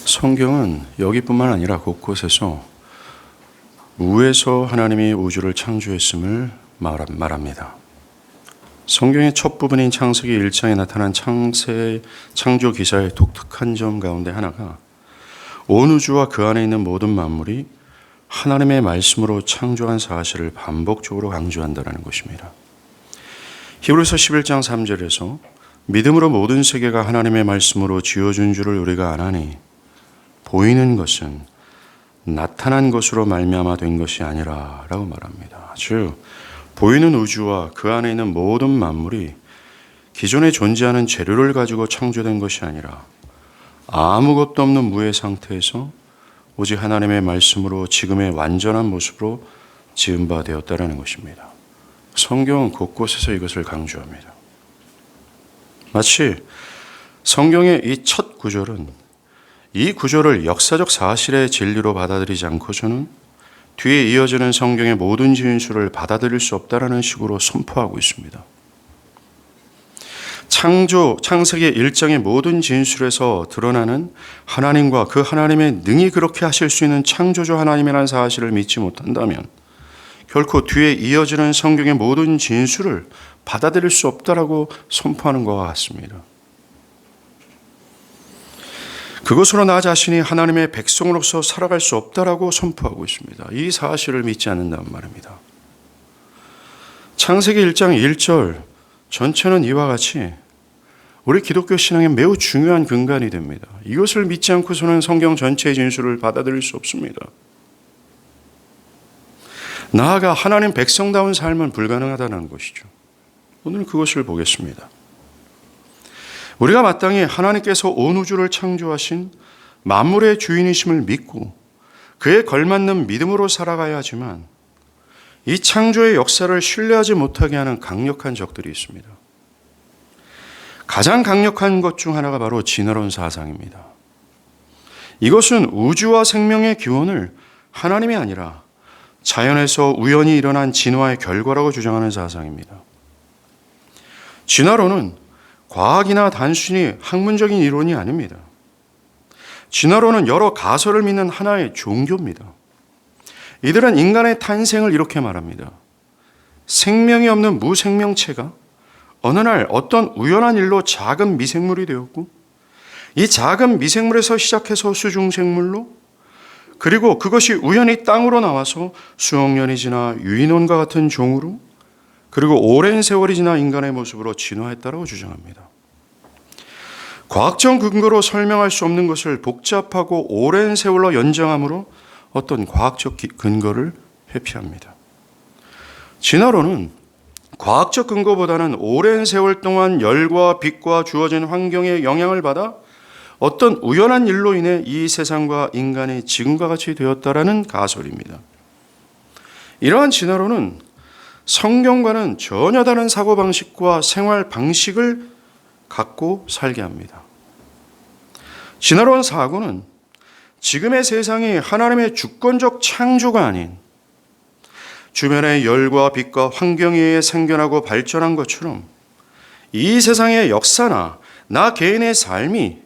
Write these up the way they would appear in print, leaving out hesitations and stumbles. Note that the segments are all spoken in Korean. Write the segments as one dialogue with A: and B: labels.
A: 성경은 여기뿐만 아니라 곳곳에서 무에서 하나님이 우주를 창조했음을 말합니다. 성경의 첫 부분인 창세기 1장에 나타난 창조 기사의 독특한 점 가운데 하나가 온 우주와 그 안에 있는 모든 만물이 하나님의 말씀으로 창조한 사실을 반복적으로 강조한다는 것입니다. 히브리서 11장 3절에서 믿음으로 모든 세계가 하나님의 말씀으로 지어준 줄을 우리가 아나니 보이는 것은 나타난 것으로 말미암아 된 것이 아니라 라고 말합니다. 즉 보이는 우주와 그 안에 있는 모든 만물이 기존에 존재하는 재료를 가지고 창조된 것이 아니라 아무것도 없는 무의 상태에서 오직 하나님의 말씀으로 지금의 완전한 모습으로 지은 바 되었다라는 것입니다. 성경은 곳곳에서 이것을 강조합니다. 마치 성경의 이 첫 구절은 이 구절을 역사적 사실의 진리로 받아들이지 않고서는 뒤에 이어지는 성경의 모든 진술을 받아들일 수 없다라는 식으로 선포하고 있습니다. 창세기 1장의 모든 진술에서 드러나는 하나님과 그 하나님의 능히 그렇게 하실 수 있는 창조주 하나님이라는 사실을 믿지 못한다면 결코 뒤에 이어지는 성경의 모든 진술을 받아들일 수 없다라고 선포하는 것과 같습니다. 그것으로 나 자신이 하나님의 백성으로서 살아갈 수 없다라고 선포하고 있습니다. 이 사실을 믿지 않는다는 말입니다. 창세기 1장 1절 전체는 이와 같이 우리 기독교 신앙에 매우 중요한 근간이 됩니다. 이것을 믿지 않고서는 성경 전체의 진술을 받아들일 수 없습니다. 나아가 하나님 백성다운 삶은 불가능하다는 것이죠. 오늘 그것을 보겠습니다. 우리가 마땅히 하나님께서 온 우주를 창조하신 만물의 주인이심을 믿고 그에 걸맞는 믿음으로 살아가야 하지만 이 창조의 역사를 신뢰하지 못하게 하는 강력한 적들이 있습니다. 가장 강력한 것 중 하나가 바로 진화론 사상입니다. 이것은 우주와 생명의 기원을 하나님이 아니라 자연에서 우연히 일어난 진화의 결과라고 주장하는 사상입니다. 진화론은 과학이나 단순히 학문적인 이론이 아닙니다. 진화론은 여러 가설을 믿는 하나의 종교입니다. 이들은 인간의 탄생을 이렇게 말합니다. 생명이 없는 무생명체가 어느 날 어떤 우연한 일로 작은 미생물이 되었고 이 작은 미생물에서 시작해서 수중생물로 그리고 그것이 우연히 땅으로 나와서 수억 년이 지나 유인원과 같은 종으로 그리고 오랜 세월이 지나 인간의 모습으로 진화했다고 주장합니다. 과학적 근거로 설명할 수 없는 것을 복잡하고 오랜 세월로 연장함으로 어떤 과학적 근거를 회피합니다. 진화론은 과학적 근거보다는 오랜 세월 동안 열과 빛과 주어진 환경의 영향을 받아 어떤 우연한 일로 인해 이 세상과 인간이 지금과 같이 되었다라는 가설입니다. 이러한 진화론은 성경과는 전혀 다른 사고방식과 생활 방식을 갖고 살게 합니다. 진화론 사고는 지금의 세상이 하나님의 주권적 창조가 아닌 주변의 열과 빛과 환경에 의해 생겨나고 발전한 것처럼 이 세상의 역사나 나 개인의 삶이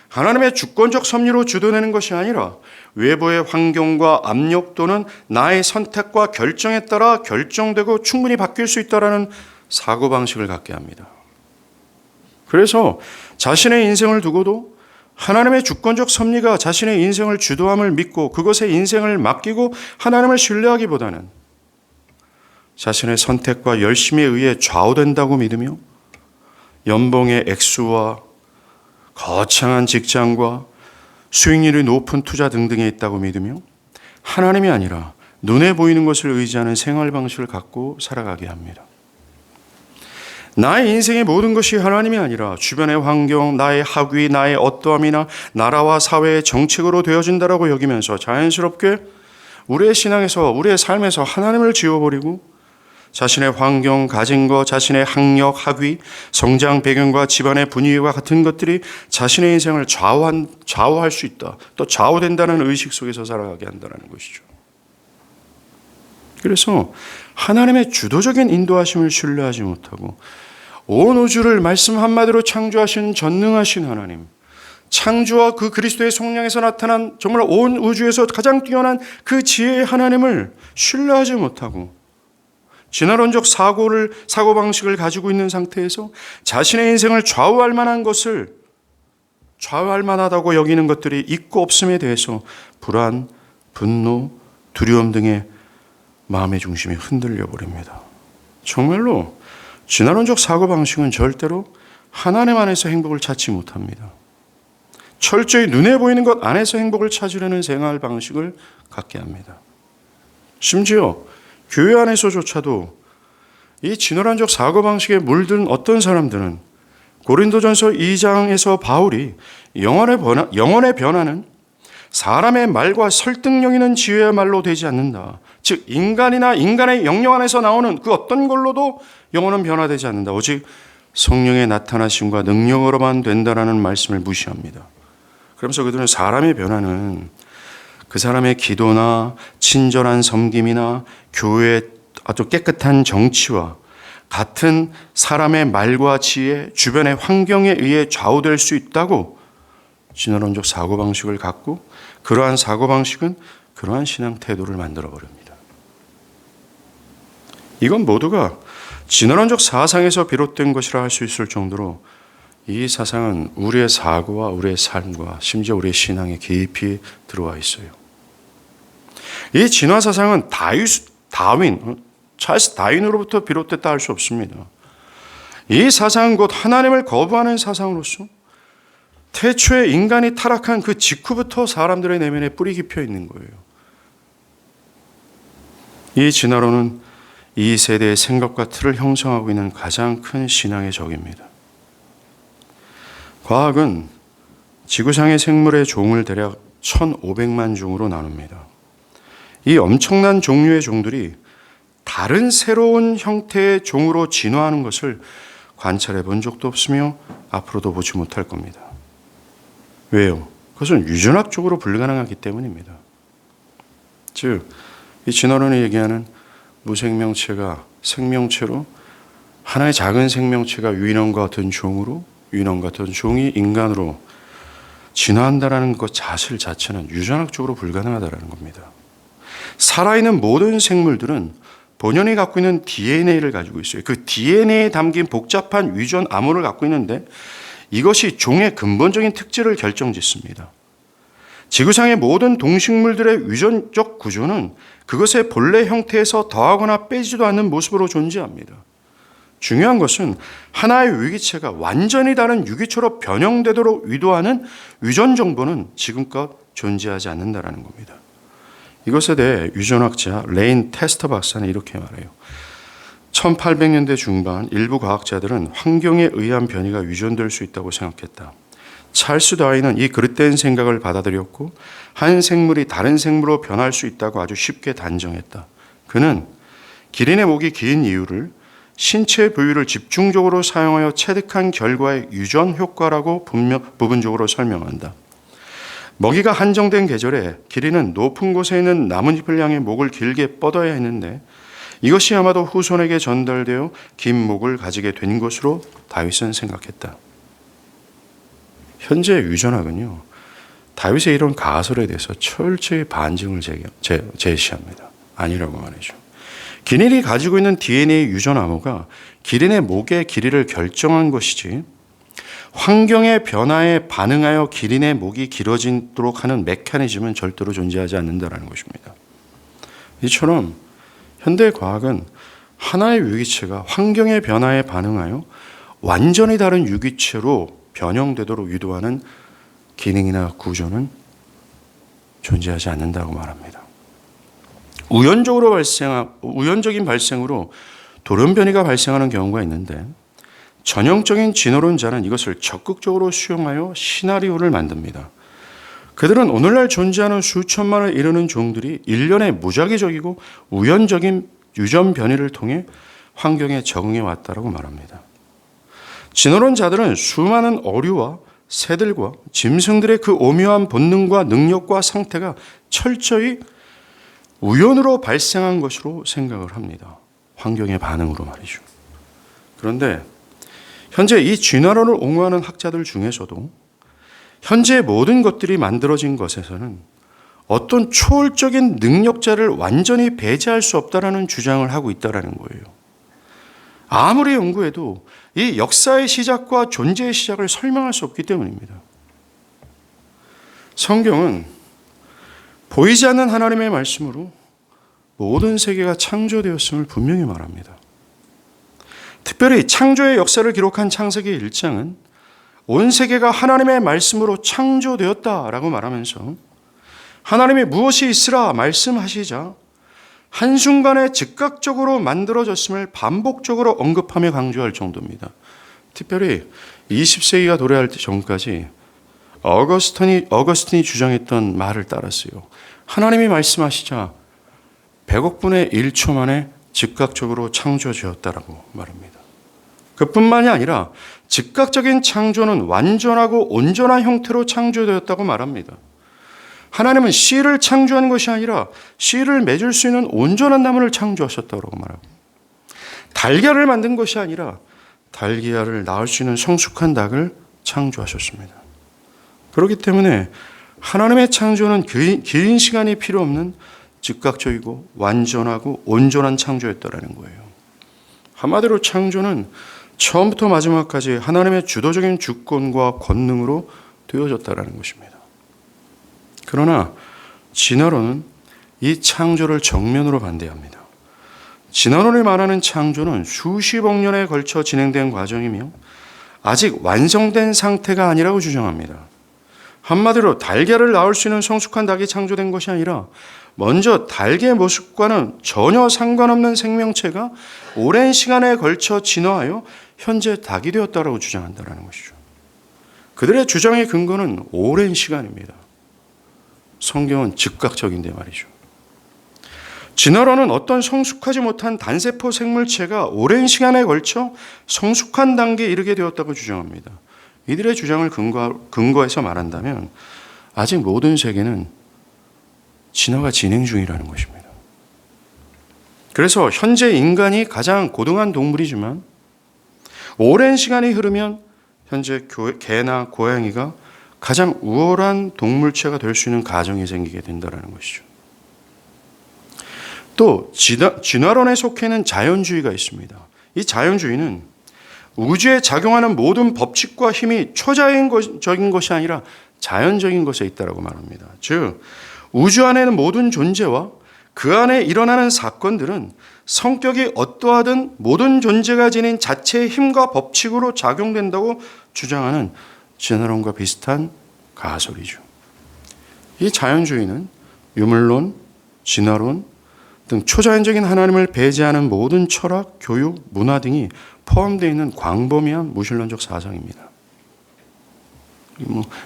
A: 하나님의 주권적 섭리로 주도되는 것이 아니라 외부의 환경과 압력 또는 나의 선택과 결정에 따라 결정되고 충분히 바뀔 수 있다는 사고방식을 갖게 합니다. 그래서 자신의 인생을 두고도 하나님의 주권적 섭리가 자신의 인생을 주도함을 믿고 그것에 인생을 맡기고 하나님을 신뢰하기보다는 자신의 선택과 열심에 의해 좌우된다고 믿으며 연봉의 액수와 거창한 직장과 수익률이 높은 투자 등등에 있다고 믿으며 하나님이 아니라 눈에 보이는 것을 의지하는 생활 방식을 갖고 살아가게 합니다. 나의 인생의 모든 것이 하나님이 아니라 주변의 환경, 나의 학위, 나의 어떠함이나 나라와 사회의 정책으로 되어진다라고 여기면서 자연스럽게 우리의 신앙에서 우리의 삶에서 하나님을 지워버리고 자신의 환경, 가진 것, 자신의 학력, 학위, 성장 배경과 집안의 분위기와 같은 것들이 자신의 인생을 좌우할 수 있다. 또 좌우된다는 의식 속에서 살아가게 한다는 것이죠. 그래서 하나님의 주도적인 인도하심을 신뢰하지 못하고 온 우주를 말씀 한마디로 창조하신 전능하신 하나님, 창조와 그 그리스도의 속량에서 나타난 정말 온 우주에서 가장 뛰어난 그 지혜의 하나님을 신뢰하지 못하고 진화론적 사고방식을 가지고 있는 상태에서 자신의 인생을 좌우할 만하다고 여기는 것들이 있고 없음에 대해서 불안, 분노, 두려움 등의 마음의 중심이 흔들려 버립니다. 정말로 진화론적 사고방식은 절대로 하나님 안에서 행복을 찾지 못합니다. 철저히 눈에 보이는 것 안에서 행복을 찾으려는 생활 방식을 갖게 합니다. 심지어 교회 안에서조차도 이 진화론적 사고방식에 물든 어떤 사람들은 고린도전서 2장에서 바울이 영혼의 변화는 사람의 말과 설득력 있는 지혜야말로 되지 않는다. 즉 인간이나 인간의 영역 안에서 나오는 그 어떤 걸로도 영혼은 변화되지 않는다. 오직 성령의 나타나심과 능력으로만 된다라는 말씀을 무시합니다. 그러면서 그들은 사람의 변화는 그 사람의 기도나 친절한 섬김이나 교회의 아주 깨끗한 정치와 같은 사람의 말과 지혜, 주변의 환경에 의해 좌우될 수 있다고 진화론적 사고방식을 갖고 그러한 사고방식은 그러한 신앙 태도를 만들어버립니다. 이건 모두가 진화론적 사상에서 비롯된 것이라 할 수 있을 정도로 이 사상은 우리의 사고와 우리의 삶과 심지어 우리의 신앙에 깊이 들어와 있어요. 이 진화 사상은 찰스 다윈으로부터 비롯됐다 할 수 없습니다. 이 사상은 곧 하나님을 거부하는 사상으로서 태초에 인간이 타락한 그 직후부터 사람들의 내면에 뿌리 깊어 있는 거예요. 이 진화론은 이 세대의 생각과 틀을 형성하고 있는 가장 큰 신앙의 적입니다. 과학은 지구상의 생물의 종을 대략 1,500만 종으로 나눕니다. 이 엄청난 종류의 종들이 다른 새로운 형태의 종으로 진화하는 것을 관찰해 본 적도 없으며 앞으로도 보지 못할 겁니다. 왜요? 그것은 유전학적으로 불가능하기 때문입니다. 즉, 이 진화론이 얘기하는 무생명체가 생명체로 하나의 작은 생명체가 유인원과 같은 종으로 유인원과 같은 종이 인간으로 진화한다는 것 사실 자체는 유전학적으로 불가능하다는 겁니다. 살아있는 모든 생물들은 본연이 갖고 있는 DNA를 가지고 있어요. 그 DNA에 담긴 복잡한 유전 암호를 갖고 있는데 이것이 종의 근본적인 특질을 결정짓습니다. 지구상의 모든 동식물들의 유전적 구조는 그것의 본래 형태에서 더하거나 빼지도 않는 모습으로 존재합니다. 중요한 것은 하나의 유기체가 완전히 다른 유기체로 변형되도록 유도하는 유전 정보는 지금껏 존재하지 않는다는 겁니다. 이것에 대해 유전학자 레인 테스터 박사는 이렇게 말해요. 1800년대 중반 일부 과학자들은 환경에 의한 변이가 유전될 수 있다고 생각했다. 찰스 다윈은 이 그릇된 생각을 받아들였고 한 생물이 다른 생물로 변할 수 있다고 아주 쉽게 단정했다. 그는 기린의 목이 긴 이유를 신체 부위를 집중적으로 사용하여 체득한 결과의 유전 효과라고 부분적으로 설명한다. 먹이가 한정된 계절에 기린은 높은 곳에 있는 나뭇잎을 향해 목을 길게 뻗어야 했는데 이것이 아마도 후손에게 전달되어 긴 목을 가지게 된 것으로 다윗은 생각했다. 현재 유전학은요, 다윗의 이런 가설에 대해서 철저히 반증을 제시합니다. 아니라고 말이죠. 기린이 가지고 있는 DNA 유전 암호가 기린의 목의 길이를 결정한 것이지 환경의 변화에 반응하여 기린의 목이 길어지도록 하는 메커니즘은 절대로 존재하지 않는다는 것입니다. 이처럼 현대 과학은 하나의 유기체가 환경의 변화에 반응하여 완전히 다른 유기체로 변형되도록 유도하는 기능이나 구조는 존재하지 않는다고 말합니다. 우연적인 발생으로 돌연변이가 발생하는 경우가 있는데 전형적인 진화론자는 이것을 적극적으로 수용하여 시나리오를 만듭니다. 그들은 오늘날 존재하는 수천만을 이르는 종들이 일련의 무작위적이고 우연적인 유전 변이를 통해 환경에 적응해 왔다고 말합니다. 진화론자들은 수많은 어류와 새들과 짐승들의 그 오묘한 본능과 능력과 상태가 철저히 우연으로 발생한 것으로 생각을 합니다. 환경의 반응으로 말이죠. 그런데 현재 이 진화론을 옹호하는 학자들 중에서도 현재 모든 것들이 만들어진 것에서는 어떤 초월적인 능력자를 완전히 배제할 수 없다라는 주장을 하고 있다라는 거예요. 아무리 연구해도 이 역사의 시작과 존재의 시작을 설명할 수 없기 때문입니다. 성경은 보이지 않는 하나님의 말씀으로 모든 세계가 창조되었음을 분명히 말합니다. 특별히 창조의 역사를 기록한 창세기 1장은 온 세계가 하나님의 말씀으로 창조되었다라고 말하면서 하나님이 무엇이 있으라 말씀하시자 한순간에 즉각적으로 만들어졌음을 반복적으로 언급하며 강조할 정도입니다. 특별히 20세기가 도래할 전까지 어거스틴이 주장했던 말을 따랐어요. 하나님이 말씀하시자 100억 분의 1초 만에 즉각적으로 창조되었다라고 말합니다. 그뿐만이 아니라 즉각적인 창조는 완전하고 온전한 형태로 창조되었다고 말합니다. 하나님은 씨를 창조한 것이 아니라 씨를 맺을 수 있는 온전한 나무를 창조하셨다고 말하고, 달걀을 만든 것이 아니라 달걀을 낳을 수 있는 성숙한 닭을 창조하셨습니다. 그렇기 때문에 하나님의 창조는 긴 시간이 필요 없는 즉각적이고 완전하고 온전한 창조였다라는 거예요. 한마디로 창조는 처음부터 마지막까지 하나님의 주도적인 주권과 권능으로 되어졌다라는 것입니다. 그러나 진화론은 이 창조를 정면으로 반대합니다. 진화론이 말하는 창조는 수십억 년에 걸쳐 진행된 과정이며 아직 완성된 상태가 아니라고 주장합니다. 한마디로 달걀을 낳을 수 있는 성숙한 닭이 창조된 것이 아니라 먼저 닭의 모습과는 전혀 상관없는 생명체가 오랜 시간에 걸쳐 진화하여 현재 닭이 되었다고 주장한다는 것이죠. 그들의 주장의 근거는 오랜 시간입니다. 성경은 즉각적인데 말이죠. 진화론은 어떤 성숙하지 못한 단세포 생물체가 오랜 시간에 걸쳐 성숙한 단계에 이르게 되었다고 주장합니다. 이들의 주장을 근거해서 말한다면 아직 모든 세계는 진화가 진행 중이라는 것입니다. 그래서 현재 인간이 가장 고등한 동물이지만 오랜 시간이 흐르면 현재 개나 고양이가 가장 우월한 동물체가 될 수 있는 가정이 생기게 된다는 것이죠. 또 진화론에 속해 있는 자연주의가 있습니다. 이 자연주의는 우주에 작용하는 모든 법칙과 힘이 초자연적인 것이 아니라 자연적인 것에 있다고 말합니다. 즉 우주 안에 있는 모든 존재와 그 안에 일어나는 사건들은 성격이 어떠하든 모든 존재가 지닌 자체의 힘과 법칙으로 작용된다고 주장하는 진화론과 비슷한 가설이죠. 이 자연주의는 유물론, 진화론 등 초자연적인 하나님을 배제하는 모든 철학, 교육, 문화 등이 포함되어 있는 광범위한 무신론적 사상입니다.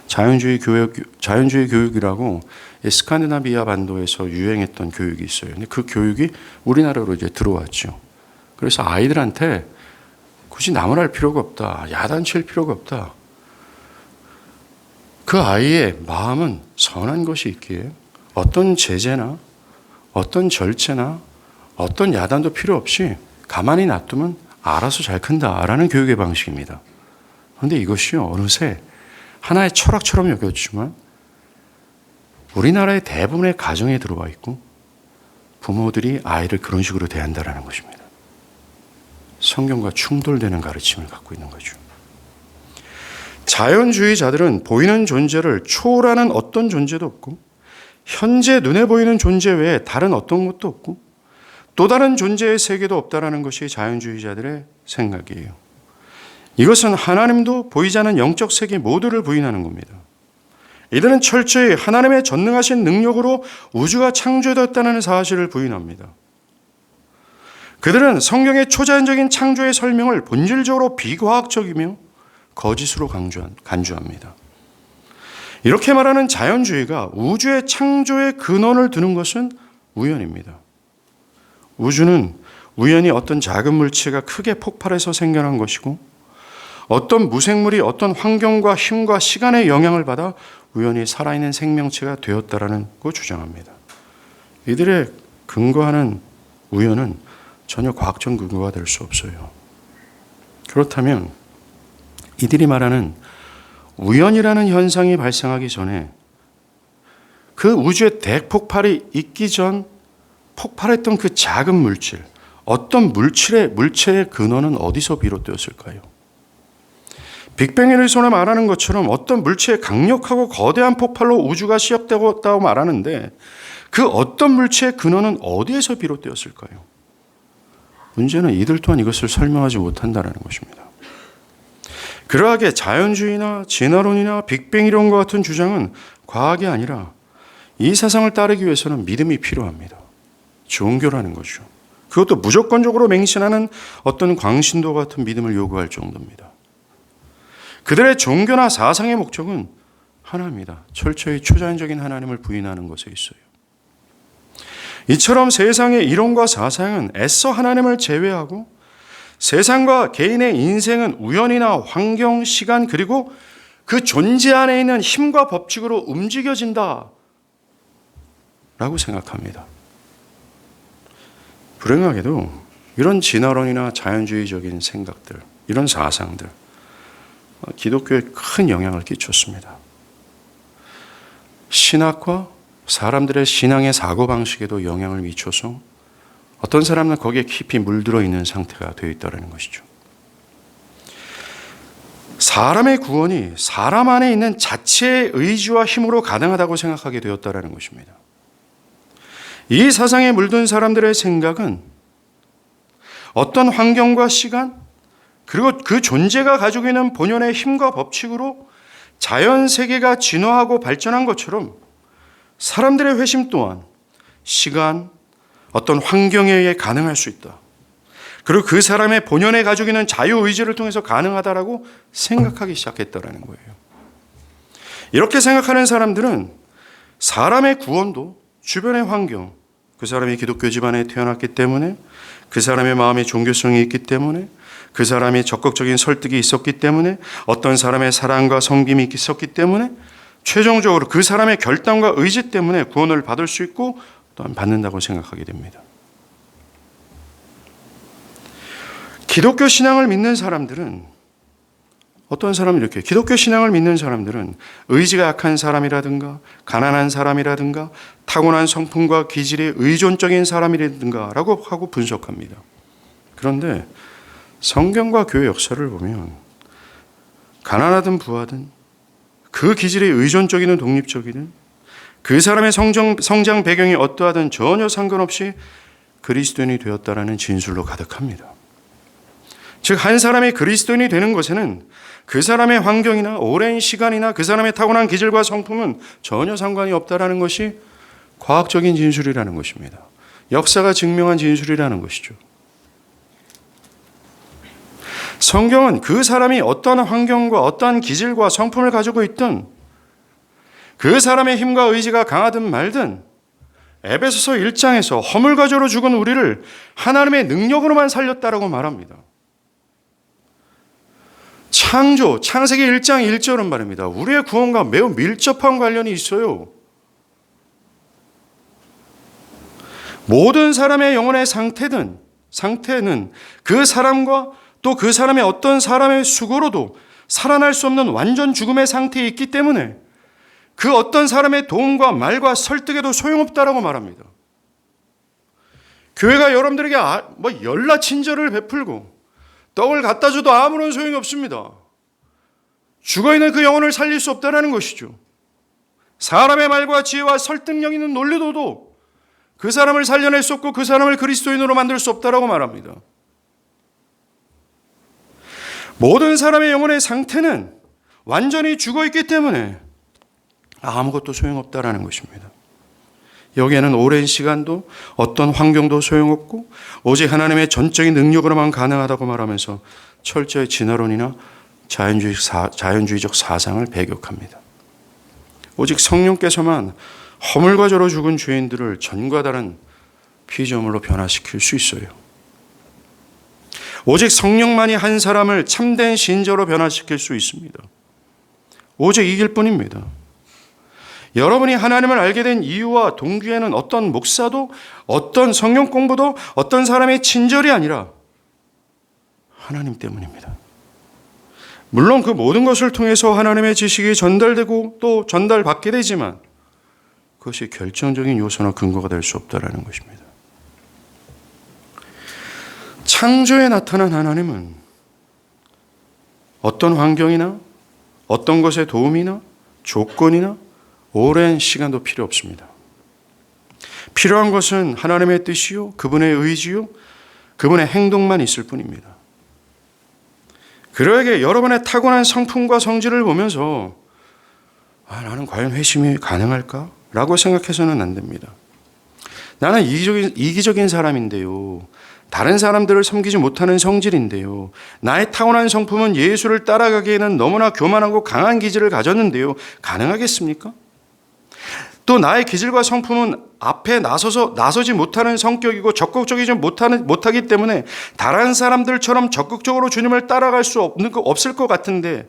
A: 자연주의 교육이라고 스칸디나비아 반도에서 유행했던 교육이 있어요. 근데 그 교육이 우리나라로 이제 들어왔죠. 그래서 아이들한테 굳이 나무랄 필요가 없다, 야단칠 필요가 없다. 그 아이의 마음은 선한 것이 있기에 어떤 제재나 어떤 절제나 어떤 야단도 필요 없이 가만히 놔두면 알아서 잘 큰다라는 교육의 방식입니다. 그런데 이것이요, 어느새 하나의 철학처럼 여겨지만 우리나라의 대부분의 가정에 들어와 있고 부모들이 아이를 그런 식으로 대한다는 것입니다. 성경과 충돌되는 가르침을 갖고 있는 거죠. 자연주의자들은 보이는 존재를 초월하는 어떤 존재도 없고 현재 눈에 보이는 존재 외에 다른 어떤 것도 없고 또 다른 존재의 세계도 없다라는 것이 자연주의자들의 생각이에요. 이것은 하나님도 보이지 않는 영적 세계 모두를 부인하는 겁니다. 이들은 철저히 하나님의 전능하신 능력으로 우주가 창조되었다는 사실을 부인합니다. 그들은 성경의 초자연적인 창조의 설명을 본질적으로 비과학적이며 거짓으로 간주합니다. 이렇게 말하는 자연주의가 우주의 창조의 근원을 두는 것은 우연입니다. 우주는 우연히 어떤 작은 물체가 크게 폭발해서 생겨난 것이고 어떤 무생물이 어떤 환경과 힘과 시간의 영향을 받아 우연히 살아있는 생명체가 되었다라는 거 주장합니다. 이들의 근거하는 우연은 전혀 과학적 근거가 될 수 없어요. 그렇다면 이들이 말하는 우연이라는 현상이 발생하기 전에 그 우주의 대폭발이 있기 전 폭발했던 그 작은 물질, 어떤 물체의 근원은 어디서 비롯되었을까요? 빅뱅 이론에서 말하는 것처럼 어떤 물체의 강력하고 거대한 폭발로 우주가 시작되었다고 말하는데 그 어떤 물체의 근원은 어디에서 비롯되었을까요? 문제는 이들 또한 이것을 설명하지 못한다는 것입니다. 그러하게 자연주의나 진화론이나 빅뱅 이론과 같은 주장은 과학이 아니라 이 세상을 따르기 위해서는 믿음이 필요합니다. 종교라는 거죠. 그것도 무조건적으로 맹신하는 어떤 광신도 같은 믿음을 요구할 정도입니다. 그들의 종교나 사상의 목적은 하나입니다. 철저히 초자연적인 하나님을 부인하는 것에 있어요. 이처럼 세상의 이론과 사상은 애써 하나님을 제외하고 세상과 개인의 인생은 우연이나 환경, 시간 그리고 그 존재 안에 있는 힘과 법칙으로 움직여진다 라고 생각합니다. 불행하게도 이런 진화론이나 자연주의적인 생각들, 이런 사상들 기독교에 큰 영향을 끼쳤습니다. 신학과 사람들의 신앙의 사고방식에도 영향을 미쳐서 어떤 사람은 거기에 깊이 물들어 있는 상태가 되어 있다는 것이죠. 사람의 구원이 사람 안에 있는 자체의 의지와 힘으로 가능하다고 생각하게 되었다는 것입니다. 이 사상에 물든 사람들의 생각은 어떤 환경과 시간, 그리고 그 존재가 가지고 있는 본연의 힘과 법칙으로 자연 세계가 진화하고 발전한 것처럼 사람들의 회심 또한 시간, 어떤 환경에 의해 가능할 수 있다. 그리고 그 사람의 본연에 가지고 있는 자유의지를 통해서 가능하다라고 생각하기 시작했다는 거예요. 이렇게 생각하는 사람들은 사람의 구원도 주변의 환경, 그 사람이 기독교 집안에 태어났기 때문에, 그 사람의 마음에 종교성이 있기 때문에, 그 사람이 적극적인 설득이 있었기 때문에, 어떤 사람의 사랑과 섬김이 있었기 때문에 최종적으로 그 사람의 결단과 의지 때문에 구원을 받을 수 있고 또한 받는다고 생각하게 됩니다. 기독교 신앙을 믿는 사람들은 어떤 사람은 이렇게 기독교 신앙을 믿는 사람들은 의지가 약한 사람이라든가 가난한 사람이라든가 타고난 성품과 기질이 의존적인 사람이라든가 라고 하고 분석합니다. 그런데 성경과 교회 역사를 보면 가난하든 부하든 그 기질이 의존적이든 독립적이든 그 사람의 성장 배경이 어떠하든 전혀 상관없이 그리스도인이 되었다라는 진술로 가득합니다. 즉 한 사람이 그리스도인이 되는 것에는 그 사람의 환경이나 오랜 시간이나 그 사람의 타고난 기질과 성품은 전혀 상관이 없다라는 것이 과학적인 진술이라는 것입니다. 역사가 증명한 진술이라는 것이죠. 성경은 그 사람이 어떤 환경과 어떤 기질과 성품을 가지고 있든 그 사람의 힘과 의지가 강하든 말든 에베소서 1장에서 허물과저로 죽은 우리를 하나님의 능력으로만 살렸다라고 말합니다. 창세기 1장 1절은 말입니다. 우리의 구원과 매우 밀접한 관련이 있어요. 모든 사람의 영혼의 상태는 그 사람과 또 그 사람의 어떤 사람의 수고로도 살아날 수 없는 완전 죽음의 상태에 있기 때문에 그 어떤 사람의 도움과 말과 설득에도 소용없다라고 말합니다. 교회가 여러분들에게 열나 친절을 베풀고 떡을 갖다 줘도 아무런 소용이 없습니다. 죽어있는 그 영혼을 살릴 수 없다는 것이죠. 사람의 말과 지혜와 설득력 있는 논리도도 그 사람을 살려낼 수 없고 그 사람을 그리스도인으로 만들 수 없다라고 말합니다. 모든 사람의 영혼의 상태는 완전히 죽어있기 때문에 아무것도 소용없다라는 것입니다. 여기에는 오랜 시간도 어떤 환경도 소용없고 오직 하나님의 전적인 능력으로만 가능하다고 말하면서 철저히 진화론이나 자연주의적 사상을 배격합니다. 오직 성령께서만 허물과저로 죽은 죄인들을 전과 다른 피조물로 변화시킬 수 있어요. 오직 성령만이 한 사람을 참된 신자로 변화시킬 수 있습니다. 오직 이길 뿐입니다. 여러분이 하나님을 알게 된 이유와 동기에는 어떤 목사도 어떤 성경 공부도 어떤 사람의 친절이 아니라 하나님 때문입니다. 물론 그 모든 것을 통해서 하나님의 지식이 전달되고 또 전달받게 되지만 그것이 결정적인 요소나 근거가 될 수 없다라는 것입니다. 창조에 나타난 하나님은 어떤 환경이나 어떤 것의 도움이나 조건이나 오랜 시간도 필요 없습니다. 필요한 것은 하나님의 뜻이요, 그분의 의지요, 그분의 행동만 있을 뿐입니다. 그러하게 여러분의 타고난 성품과 성질을 보면서 나는 과연 회심이 가능할까? 라고 생각해서는 안 됩니다. 나는 이기적인 사람인데요. 다른 사람들을 섬기지 못하는 성질인데요. 나의 타고난 성품은 예수를 따라가기에는 너무나 교만하고 강한 기질을 가졌는데요. 가능하겠습니까? 또 나의 기질과 성품은 앞에 나서지 못하는 성격이고 적극적이지 못하기 때문에 다른 사람들처럼 적극적으로 주님을 따라갈 수 없을 것 같은데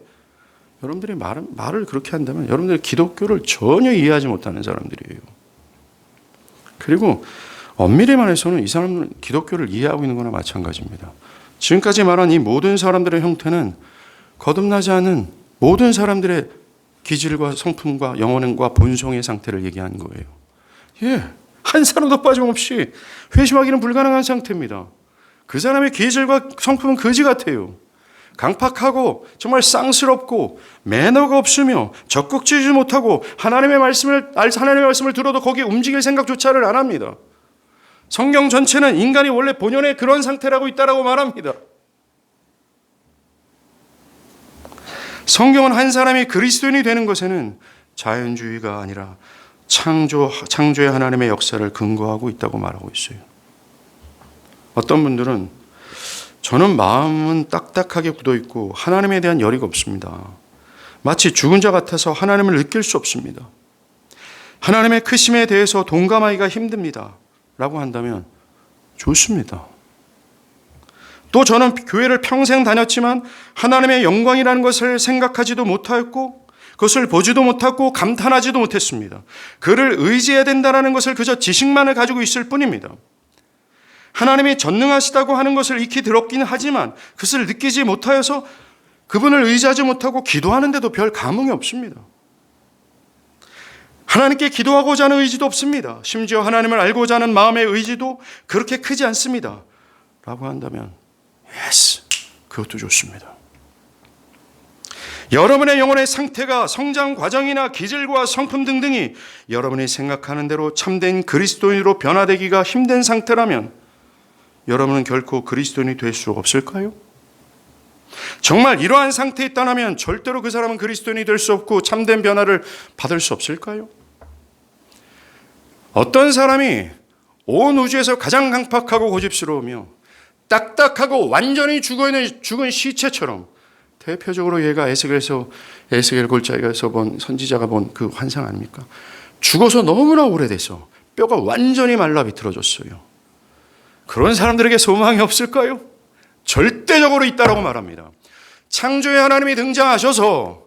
A: 여러분들이 말을 그렇게 한다면 여러분들이 기독교를 전혀 이해하지 못하는 사람들이에요. 그리고 엄밀히 말해서는 이 사람들은 기독교를 이해하고 있는 거나 마찬가지입니다. 지금까지 말한 이 모든 사람들의 형태는 거듭나지 않은 모든 사람들의 기질과 성품과 영혼과 본성의 상태를 얘기하는 거예요. 예, 한 사람도 빠짐없이 회심하기는 불가능한 상태입니다. 그 사람의 기질과 성품은 거지 같아요. 강팍하고 정말 쌍스럽고 매너가 없으며 적극적이지 못하고 하나님의 말씀을 들어도 거기에 움직일 생각조차를 안 합니다. 성경 전체는 인간이 원래 본연의 그런 상태라고 있다라고 말합니다. 성경은 한 사람이 그리스도인이 되는 것에는 자연주의가 아니라 창조의 하나님의 역사를 근거하고 있다고 말하고 있어요. 어떤 분들은 저는 마음은 딱딱하게 굳어있고 하나님에 대한 열의가 없습니다. 마치 죽은 자 같아서 하나님을 느낄 수 없습니다. 하나님의 크심에 대해서 동감하기가 힘듭니다. 라고 한다면 좋습니다. 또 저는 교회를 평생 다녔지만 하나님의 영광이라는 것을 생각하지도 못하였고 그것을 보지도 못하고 감탄하지도 못했습니다. 그를 의지해야 된다는 것을 그저 지식만을 가지고 있을 뿐입니다. 하나님이 전능하시다고 하는 것을 익히 들었기는 하지만 그것을 느끼지 못하여서 그분을 의지하지 못하고 기도하는데도 별 감흥이 없습니다. 하나님께 기도하고자 하는 의지도 없습니다. 심지어 하나님을 알고자 하는 마음의 의지도 그렇게 크지 않습니다. 라고 한다면 예스, 그것도 좋습니다. 여러분의 영혼의 상태가 성장 과정이나 기질과 성품 등등이 여러분이 생각하는 대로 참된 그리스도인으로 변화되기가 힘든 상태라면 여러분은 결코 그리스도인이 될 수 없을까요? 정말 이러한 상태에 있다면 절대로 그 사람은 그리스도인이 될 수 없고 참된 변화를 받을 수 없을까요? 어떤 사람이 온 우주에서 가장 강팍하고 고집스러우며 딱딱하고 완전히 죽은 시체처럼 대표적으로 얘가 에스겔 골짜기에서 본 선지자가 본 그 환상 아닙니까? 죽어서 너무나 오래돼서 뼈가 완전히 말라 비틀어졌어요. 그런 사람들에게 소망이 없을까요? 절대적으로 있다라고 말합니다. 창조의 하나님이 등장하셔서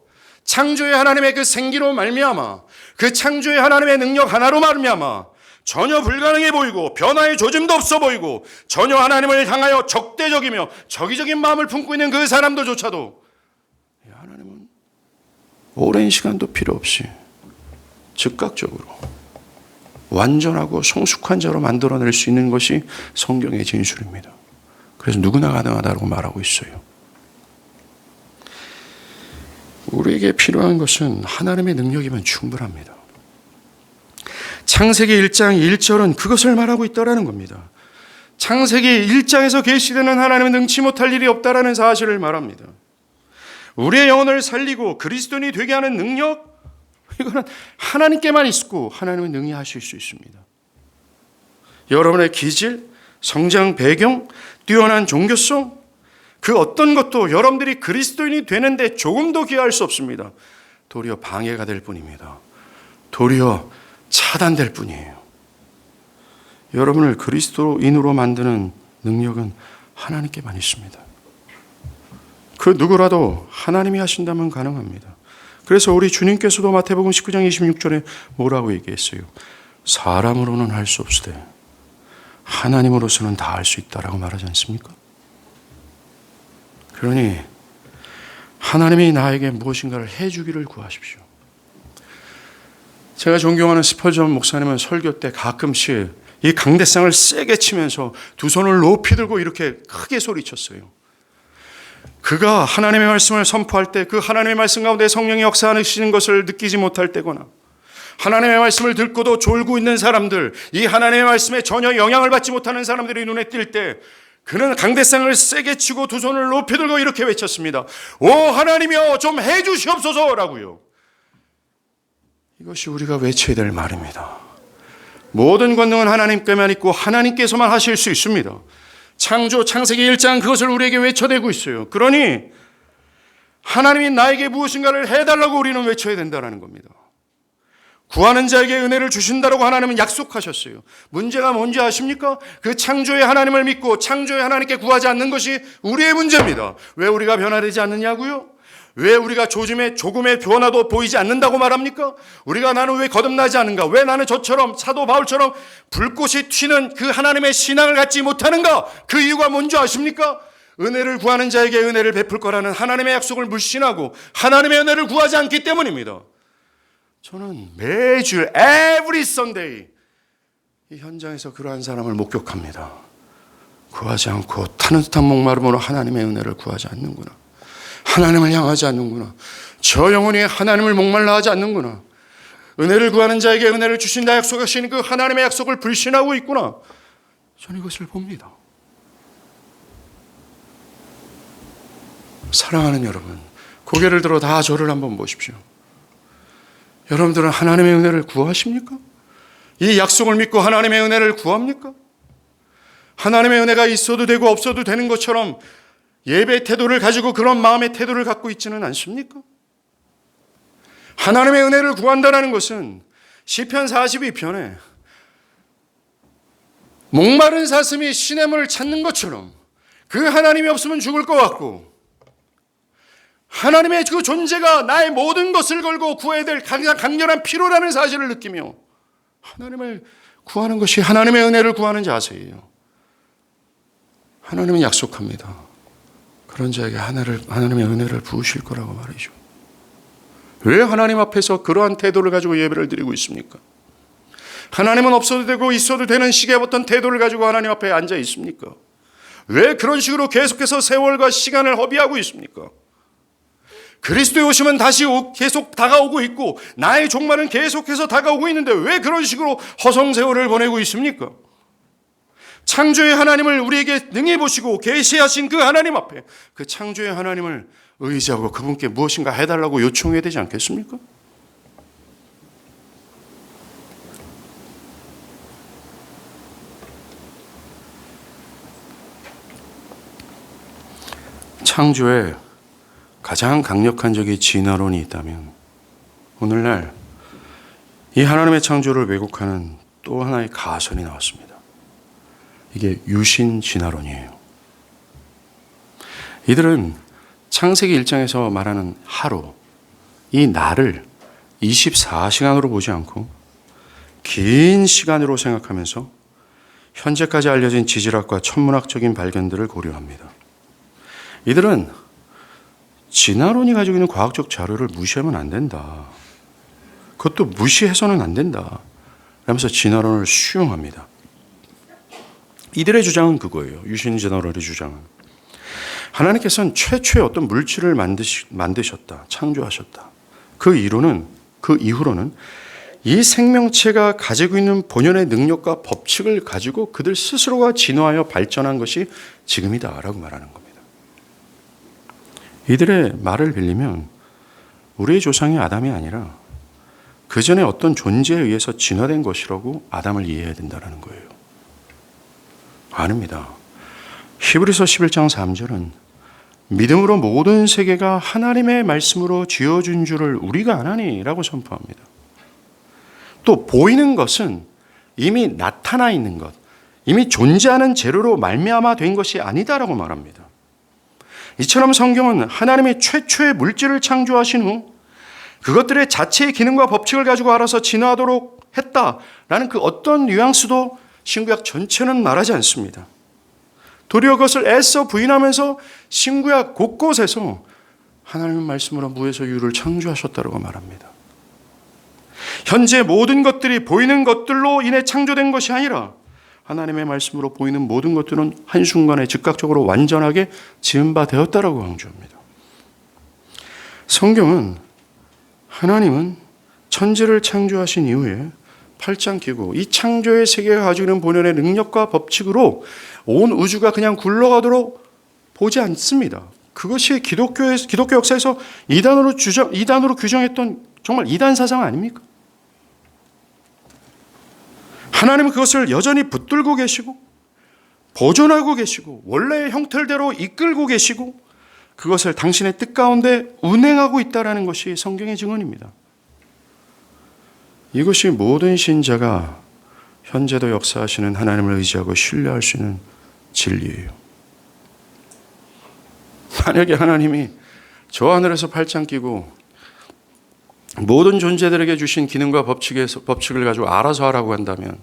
A: 창조의 하나님의 그 생기로 말미암아 그 창조의 하나님의 능력 하나로 말미암아 전혀 불가능해 보이고 변화의 조짐도 없어 보이고 전혀 하나님을 향하여 적대적이며 적이적인 마음을 품고 있는 그 사람들조차도 하나님은 오랜 시간도 필요 없이 즉각적으로 완전하고 성숙한 자로 만들어낼 수 있는 것이 성경의 진술입니다. 그래서 누구나 가능하다고 말하고 있어요. 우리에게 필요한 것은 하나님의 능력이면 충분합니다. 창세기 1장 1절은 그것을 말하고 있다는 겁니다. 창세기 1장에서 계시되는 하나님은 능치 못할 일이 없다라는 사실을 말합니다. 우리의 영혼을 살리고 그리스도인이 되게 하는 능력, 이거는 하나님께만 있고 하나님은 능히 하실 수 있습니다. 여러분의 기질, 성장 배경, 뛰어난 종교성, 그 어떤 것도 여러분들이 그리스도인이 되는데 조금도 기여할 수 없습니다. 도리어 방해가 될 뿐입니다. 도리어 차단될 뿐이에요. 여러분을 그리스도인으로 만드는 능력은 하나님께만 있습니다. 그 누구라도 하나님이 하신다면 가능합니다. 그래서 우리 주님께서도 마태복음 19장 26절에 뭐라고 얘기했어요? 사람으로는 할 수 없으되 하나님으로서는 다 할 수 있다라고 말하지 않습니까? 그러니 하나님이 나에게 무엇인가를 해주기를 구하십시오. 제가 존경하는 스펄전 목사님은 설교 때 가끔씩 이 강대상을 세게 치면서 두 손을 높이 들고 이렇게 크게 소리쳤어요. 그가 하나님의 말씀을 선포할 때 그 하나님의 말씀 가운데 성령이 역사하시는 것을 느끼지 못할 때거나 하나님의 말씀을 듣고도 졸고 있는 사람들, 이 하나님의 말씀에 전혀 영향을 받지 못하는 사람들이 눈에 띌 때 그는 강대상을 세게 치고 두 손을 높이 들고 이렇게 외쳤습니다. 오 하나님이여 좀 해주시옵소서라고요. 이것이 우리가 외쳐야 될 말입니다. 모든 권능은 하나님께만 있고 하나님께서만 하실 수 있습니다. 창세기 1장 그것을 우리에게 외쳐대고 있어요. 그러니 하나님이 나에게 무엇인가를 해달라고 우리는 외쳐야 된다는 겁니다. 구하는 자에게 은혜를 주신다라고 하나님은 약속하셨어요. 문제가 뭔지 아십니까? 그 창조의 하나님을 믿고 창조의 하나님께 구하지 않는 것이 우리의 문제입니다. 왜 우리가 변화되지 않느냐고요? 왜 우리가 조금의 변화도 보이지 않는다고 말합니까? 우리가 나는 왜 거듭나지 않는가? 왜 나는 저처럼 사도 바울처럼 불꽃이 튀는 그 하나님의 신앙을 갖지 못하는가? 그 이유가 뭔지 아십니까? 은혜를 구하는 자에게 은혜를 베풀 거라는 하나님의 약속을 불신하고 하나님의 은혜를 구하지 않기 때문입니다. 저는 매주 every Sunday 이 현장에서 그러한 사람을 목격합니다. 구하지 않고 타는 듯한 목마름으로 하나님의 은혜를 구하지 않는구나. 하나님을 향하지 않는구나. 저 영혼이 하나님을 목말라 하지 않는구나. 은혜를 구하는 자에게 은혜를 주신다 약속하신 그 하나님의 약속을 불신하고 있구나. 저는 이것을 봅니다. 사랑하는 여러분, 고개를 들어 다 저를 한번 보십시오. 여러분들은 하나님의 은혜를 구하십니까? 이 약속을 믿고 하나님의 은혜를 구합니까? 하나님의 은혜가 있어도 되고 없어도 되는 것처럼 예배 태도를 가지고 그런 마음의 태도를 갖고 있지는 않습니까? 하나님의 은혜를 구한다는 것은 시편 42편에 목마른 사슴이 시냇물을 찾는 것처럼 그 하나님이 없으면 죽을 것 같고 하나님의 그 존재가 나의 모든 것을 걸고 구해야 될 가장 강렬한 필요라는 사실을 느끼며 하나님을 구하는 것이 하나님의 은혜를 구하는 자세예요. 하나님은 약속합니다. 그런 자에게 하나님의 은혜를 부으실 거라고 말이죠. 왜 하나님 앞에서 그러한 태도를 가지고 예배를 드리고 있습니까? 하나님은 없어도 되고 있어도 되는 식의 어떤 태도를 가지고 하나님 앞에 앉아 있습니까? 왜 그런 식으로 계속해서 세월과 시간을 허비하고 있습니까? 그리스도의 오심은 다시 계속 다가오고 있고 나의 종말은 계속해서 다가오고 있는데 왜 그런 식으로 허송세월을 보내고 있습니까? 창조의 하나님을 우리에게 능히 보시고 계시하신 그 하나님 앞에 그 창조의 하나님을 의지하고 그분께 무엇인가 해달라고 요청해야 되지 않겠습니까? 창조에 가장 강력한 적이 진화론이 있다면 오늘날 이 하나님의 창조를 왜곡하는 또 하나의 가설이 나왔습니다. 이게 유신 진화론이에요. 이들은 창세기 1장에서 말하는 하루, 이 날을 24시간으로 보지 않고 긴 시간으로 생각하면서 현재까지 알려진 지질학과 천문학적인 발견들을 고려합니다. 이들은 진화론이 가지고 있는 과학적 자료를 무시하면 안 된다. 그것도 무시해서는 안 된다. 라면서 진화론을 수용합니다. 이들의 주장은 그거예요. 유신 진화론의 주장은. 하나님께서는 최초의 어떤 물질을 만드셨다. 창조하셨다. 그 이후로는 이 생명체가 가지고 있는 본연의 능력과 법칙을 가지고 그들 스스로가 진화하여 발전한 것이 지금이다라고 말하는 겁니다. 이들의 말을 빌리면 우리의 조상이 아담이 아니라 그 전에 어떤 존재에 의해서 진화된 것이라고 아담을 이해해야 된다는 거예요. 아닙니다. 히브리서 11장 3절은 믿음으로 모든 세계가 하나님의 말씀으로 지어준 줄을 우리가 아나니라고 선포합니다. 또 보이는 것은 이미 나타나 있는 것, 이미 존재하는 재료로 말미암아 된 것이 아니다라고 말합니다. 이처럼 성경은 하나님이 최초의 물질을 창조하신 후 그것들의 자체의 기능과 법칙을 가지고 알아서 진화하도록 했다라는 그 어떤 뉘앙스도 신구약 전체는 말하지 않습니다. 도리어 그것을 애써 부인하면서 신구약 곳곳에서 하나님의 말씀으로 무에서 유를 창조하셨다고 말합니다. 현재 모든 것들이 보이는 것들로 인해 창조된 것이 아니라 하나님의 말씀으로 보이는 모든 것들은 한순간에 즉각적으로 완전하게 지은 바 되었다라고 강조합니다. 성경은 하나님은 천지를 창조하신 이후에 팔짱 끼고 이 창조의 세계가 가지고 있는 본연의 능력과 법칙으로 온 우주가 그냥 굴러가도록 보지 않습니다. 그것이 기독교 역사에서 이단으로 규정했던 정말 이단 사상 아닙니까? 하나님은 그것을 여전히 붙들고 계시고 보존하고 계시고 원래의 형태대로 이끌고 계시고 그것을 당신의 뜻 가운데 운행하고 있다는 것이 성경의 증언입니다. 이것이 모든 신자가 현재도 역사하시는 하나님을 의지하고 신뢰할 수 있는 진리예요. 만약에 하나님이 저 하늘에서 팔짱 끼고 모든 존재들에게 주신 기능과 법칙을 가지고 알아서 하라고 한다면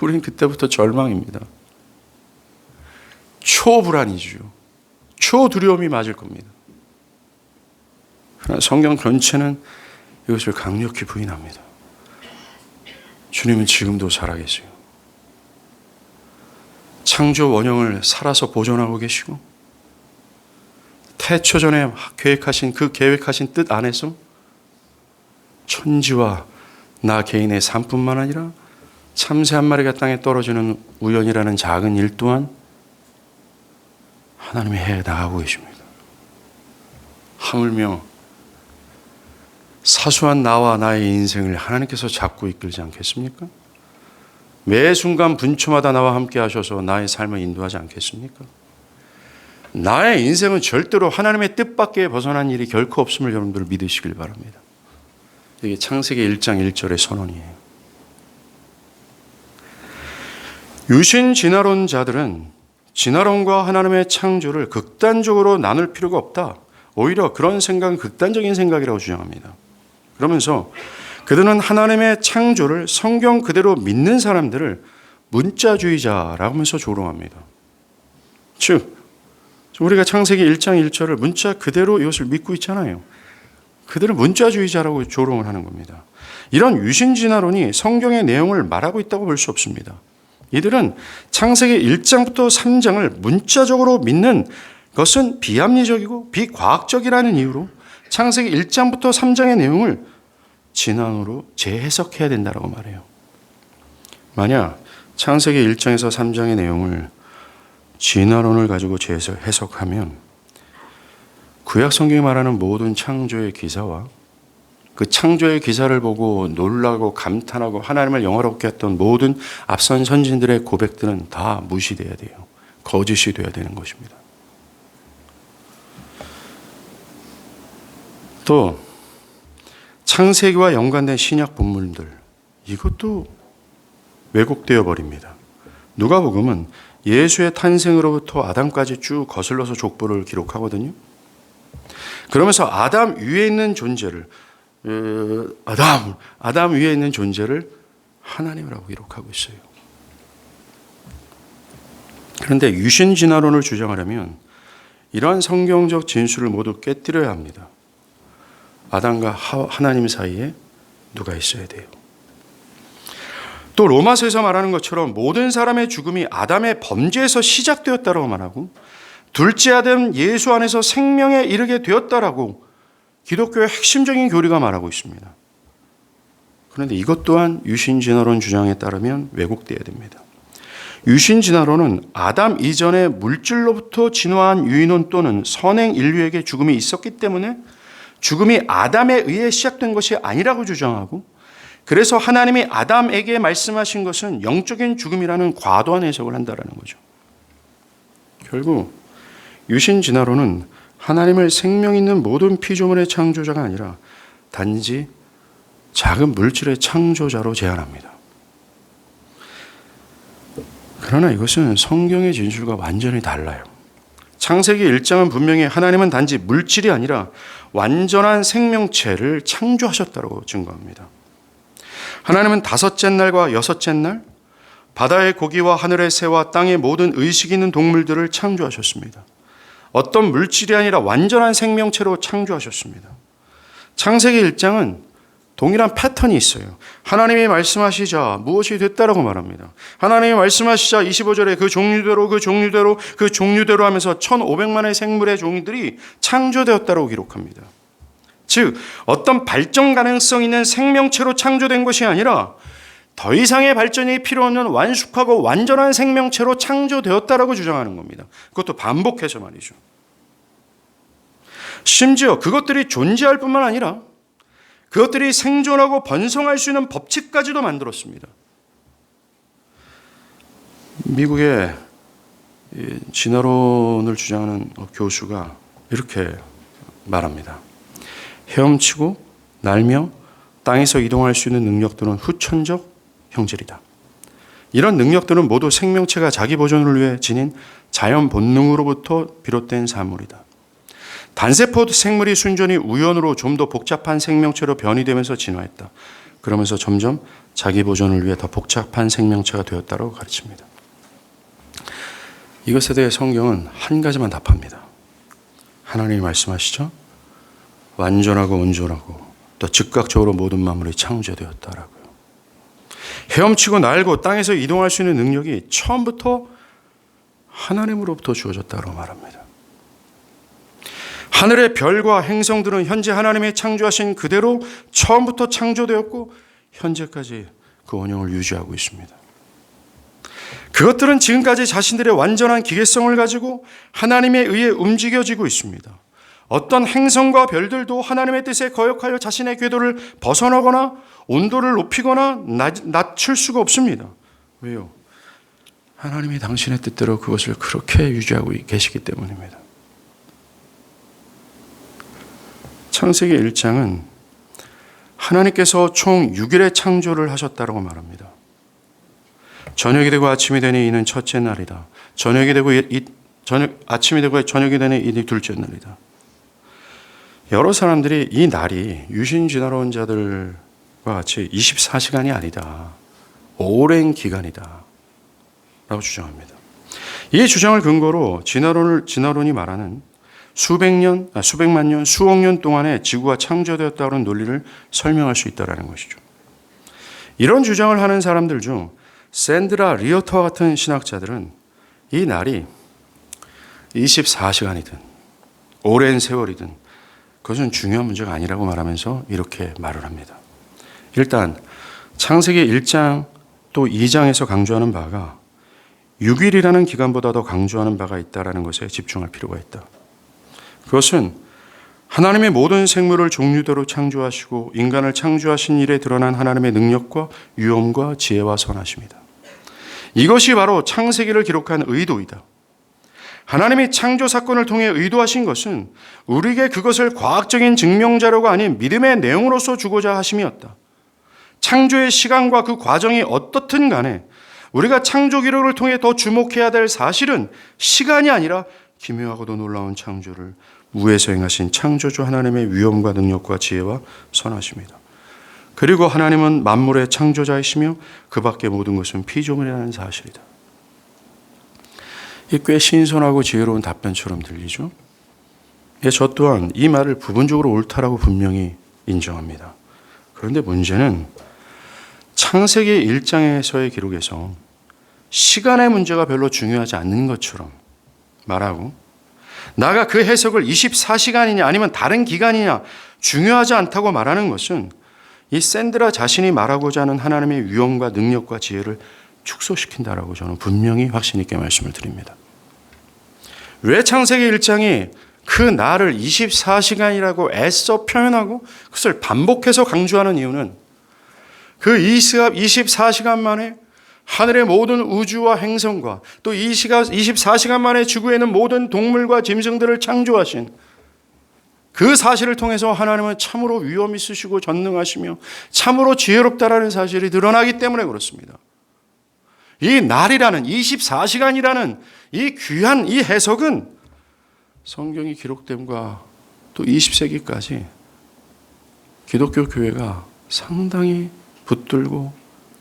A: 우리는 그때부터 절망입니다. 초불안이죠. 초두려움이 맞을 겁니다. 그러나 성경 전체는 이것을 강력히 부인합니다. 주님은 지금도 살아계세요. 창조 원형을 살아서 보존하고 계시고 태초 전에 계획하신 그 계획하신 뜻 안에서 천지와 나 개인의 삶뿐만 아니라 참새 한 마리가 땅에 떨어지는 우연이라는 작은 일 또한 하나님이 해 나가고 계십니다. 하물며 사소한 나와 나의 인생을 하나님께서 잡고 이끌지 않겠습니까? 매 순간 분초마다 나와 함께 하셔서 나의 삶을 인도하지 않겠습니까? 나의 인생은 절대로 하나님의 뜻밖에 벗어난 일이 결코 없음을 여러분들 믿으시길 바랍니다. 이게 창세기 1장 1절의 선언이에요. 유신 진화론자들은 진화론과 하나님의 창조를 극단적으로 나눌 필요가 없다. 오히려 그런 생각은 극단적인 생각이라고 주장합니다. 그러면서 그들은 하나님의 창조를 성경 그대로 믿는 사람들을 문자주의자라고 하면서 조롱합니다. 즉 우리가 창세기 1장 1절을 문자 그대로 이것을 믿고 있잖아요. 그들은 문자주의자라고 조롱을 하는 겁니다. 이런 유신진화론이 성경의 내용을 말하고 있다고 볼 수 없습니다. 이들은 창세기 1장부터 3장을 문자적으로 믿는 것은 비합리적이고 비과학적이라는 이유로 창세기 1장부터 3장의 내용을 진화론으로 재해석해야 된다고 말해요. 만약 창세기 1장에서 3장의 내용을 진화론을 가지고 재해석하면 구약 성경이 말하는 모든 창조의 기사와 그 창조의 기사를 보고 놀라고 감탄하고 하나님을 영화롭게 했던 모든 앞선 선진들의 고백들은 다 무시돼야 돼요. 거짓이 돼야 되는 것입니다. 또 창세기와 연관된 신약 본문들 이것도 왜곡되어 버립니다. 누가복음은 예수의 탄생으로부터 아담까지 쭉 거슬러서 족보를 기록하거든요. 그러면서 아담 위에 있는 존재를 아담 위에 있는 존재를 하나님이라고 기록하고 있어요. 그런데 유신 진화론을 주장하려면 이러한 성경적 진술을 모두 깨뜨려야 합니다. 아담과 하나님 사이에 누가 있어야 돼요? 또 로마서에서 말하는 것처럼 모든 사람의 죽음이 아담의 범죄에서 시작되었다고 말하고 둘째 아들 예수 안에서 생명에 이르게 되었다라고 기독교의 핵심적인 교리가 말하고 있습니다. 그런데 이것 또한 유신진화론 주장에 따르면 왜곡되어야 됩니다. 유신진화론은 아담 이전의 물질로부터 진화한 유인원 또는 선행 인류에게 죽음이 있었기 때문에 죽음이 아담에 의해 시작된 것이 아니라고 주장하고 그래서 하나님이 아담에게 말씀하신 것은 영적인 죽음이라는 과도한 해석을 한다는 거죠. 결국 유신진화론은 하나님을 생명 있는 모든 피조물의 창조자가 아니라 단지 작은 물질의 창조자로 제한합니다. 그러나 이것은 성경의 진술과 완전히 달라요. 창세기 1장은 분명히 하나님은 단지 물질이 아니라 완전한 생명체를 창조하셨다고 증거합니다. 하나님은 다섯째 날과 여섯째 날 바다의 고기와 하늘의 새와 땅의 모든 의식 있는 동물들을 창조하셨습니다. 어떤 물질이 아니라 완전한 생명체로 창조하셨습니다. 창세기 1장은 동일한 패턴이 있어요. 하나님이 말씀하시자 무엇이 됐다라고 말합니다. 하나님이 말씀하시자 25절에 그 종류대로 하면서 1500만의 생물의 종들이 창조되었다고 기록합니다. 즉 어떤 발전 가능성 있는 생명체로 창조된 것이 아니라 더 이상의 발전이 필요 없는 완숙하고 완전한 생명체로 창조되었다라고 주장하는 겁니다. 그것도 반복해서 말이죠. 심지어 그것들이 존재할 뿐만 아니라 그것들이 생존하고 번성할 수 있는 법칙까지도 만들었습니다. 미국의 진화론을 주장하는 교수가 이렇게 말합니다. 헤엄치고 날며 땅에서 이동할 수 있는 능력들은 후천적 형질이다. 이런 능력들은 모두 생명체가 자기 보존을 위해 지닌 자연 본능으로부터 비롯된 산물이다. 단세포 생물이 순전히 우연으로 좀 더 복잡한 생명체로 변이되면서 진화했다. 그러면서 점점 자기 보존을 위해 더 복잡한 생명체가 되었다고 가르칩니다. 이것에 대해 성경은 한 가지만 답합니다. 하나님이 말씀하시죠. 완전하고 온전하고 또 즉각적으로 모든 만물이 창조되었다라고요. 헤엄치고 날고 땅에서 이동할 수 있는 능력이 처음부터 하나님으로부터 주어졌다고 말합니다. 하늘의 별과 행성들은 현재 하나님의 창조하신 그대로 처음부터 창조되었고 현재까지 그 원형을 유지하고 있습니다. 그것들은 지금까지 자신들의 완전한 기계성을 가지고 하나님에 의해 움직여지고 있습니다. 어떤 행성과 별들도 하나님의 뜻에 거역하여 자신의 궤도를 벗어나거나 온도를 높이거나 낮출 수가 없습니다. 왜요? 하나님이 당신의 뜻대로 그것을 그렇게 유지하고 계시기 때문입니다. 창세기 1장은 하나님께서 총 6일의 창조를 하셨다고 말합니다. 저녁이 되고 아침이 되니 이는 첫째 날이다. 아침이 되고 저녁이 되니 이는 둘째 날이다. 여러 사람들이 이 날이 유신진화론 자들과 같이 24시간이 아니다. 오랜 기간이다. 라고 주장합니다. 이 주장을 근거로 진화론이 말하는 수백만 년, 수억 년 동안에 지구가 창조되었다는 논리를 설명할 수 있다는 것이죠. 이런 주장을 하는 사람들 중 샌드라 리어터와 같은 신학자들은 이 날이 24시간이든 오랜 세월이든 그것은 중요한 문제가 아니라고 말하면서 이렇게 말을 합니다. 일단 창세기 1장 또 2장에서 강조하는 바가 6일이라는 기간보다 더 강조하는 바가 있다는 것에 집중할 필요가 있다. 그것은 하나님의 모든 생물을 종류대로 창조하시고 인간을 창조하신 일에 드러난 하나님의 능력과 위엄과 지혜와 선하심이다. 이것이 바로 창세기를 기록한 의도이다. 하나님이 창조 사건을 통해 의도하신 것은 우리에게 그것을 과학적인 증명자료가 아닌 믿음의 내용으로서 주고자 하심이었다. 창조의 시간과 그 과정이 어떻든 간에 우리가 창조 기록을 통해 더 주목해야 될 사실은 시간이 아니라 기묘하고도 놀라운 창조를 우에서 행하신 창조주 하나님의 위엄과 능력과 지혜와 선하심이다. 그리고 하나님은 만물의 창조자이시며 그 밖의 모든 것은 피조물이라는 사실이다. 이 꽤 신선하고 지혜로운 답변처럼 들리죠? 저 또한 이 말을 부분적으로 옳다라고 분명히 인정합니다. 그런데 문제는 창세기 1장에서의 기록에서 시간의 문제가 별로 중요하지 않는 것처럼 말하고 나아가 그 해석을 24시간이냐 아니면 다른 기간이냐 중요하지 않다고 말하는 것은 이 샌드라 자신이 말하고자 하는 하나님의 위엄과 능력과 지혜를 축소시킨다라고 저는 분명히 확신 있게 말씀을 드립니다. 왜 창세기 1장이 그 날을 24시간이라고 애써 표현하고 그것을 반복해서 강조하는 이유는 그 24시간 만에 하늘의 모든 우주와 행성과 또 24시간 만에 지구에는 모든 동물과 짐승들을 창조하신 그 사실을 통해서 하나님은 참으로 위엄 있으시고 전능하시며 참으로 지혜롭다라는 사실이 드러나기 때문에 그렇습니다. 이 날이라는 24시간이라는 이 귀한 이 해석은 성경이 기록됨과 또 20세기까지 기독교 교회가 상당히 붙들고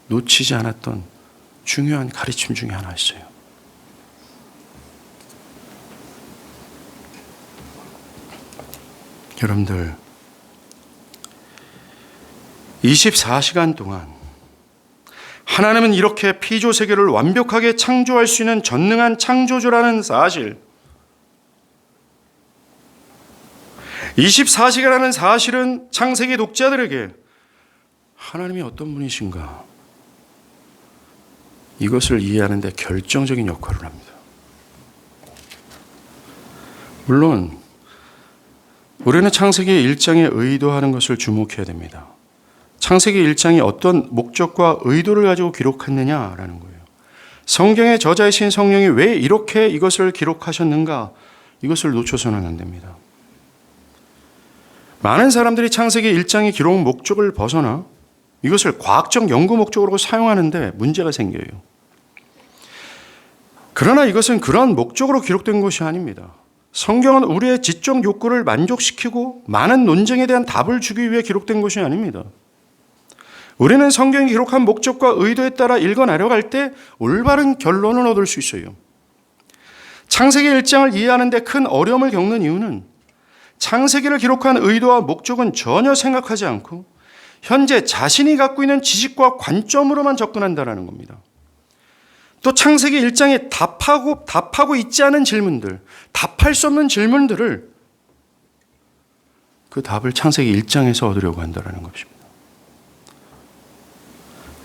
A: 놓치지 않았던 중요한 가르침 중에 하나였어요. 여러분들, 24시간 동안 하나님은 이렇게 피조 세계를 완벽하게 창조할 수 있는 전능한 창조주라는 사실, 24시간이라는 사실은 창세기 독자들에게 하나님이 어떤 분이신가, 이것을 이해하는 데 결정적인 역할을 합니다. 물론 우리는 창세기 1장에 의도하는 것을 주목해야 됩니다. 창세기 1장이 어떤 목적과 의도를 가지고 기록했느냐라는 거예요. 성경의 저자이신 성령이 왜 이렇게 이것을 기록하셨는가, 이것을 놓쳐서는 안 됩니다. 많은 사람들이 창세기 1장의 기록 목적을 벗어나 이것을 과학적 연구 목적으로 사용하는데 문제가 생겨요. 그러나 이것은 그런 목적으로 기록된 것이 아닙니다. 성경은 우리의 지적 욕구를 만족시키고 많은 논쟁에 대한 답을 주기 위해 기록된 것이 아닙니다. 우리는 성경이 기록한 목적과 의도에 따라 읽어 나려갈 때 올바른 결론을 얻을 수 있어요. 창세기 1장을 이해하는 데 큰 어려움을 겪는 이유는 창세기를 기록한 의도와 목적은 전혀 생각하지 않고 현재 자신이 갖고 있는 지식과 관점으로만 접근한다는 겁니다. 또 창세기 1장에 답하고 있지 않은 질문들, 답할 수 없는 질문들을 그 답을 창세기 1장에서 얻으려고 한다는 것입니다.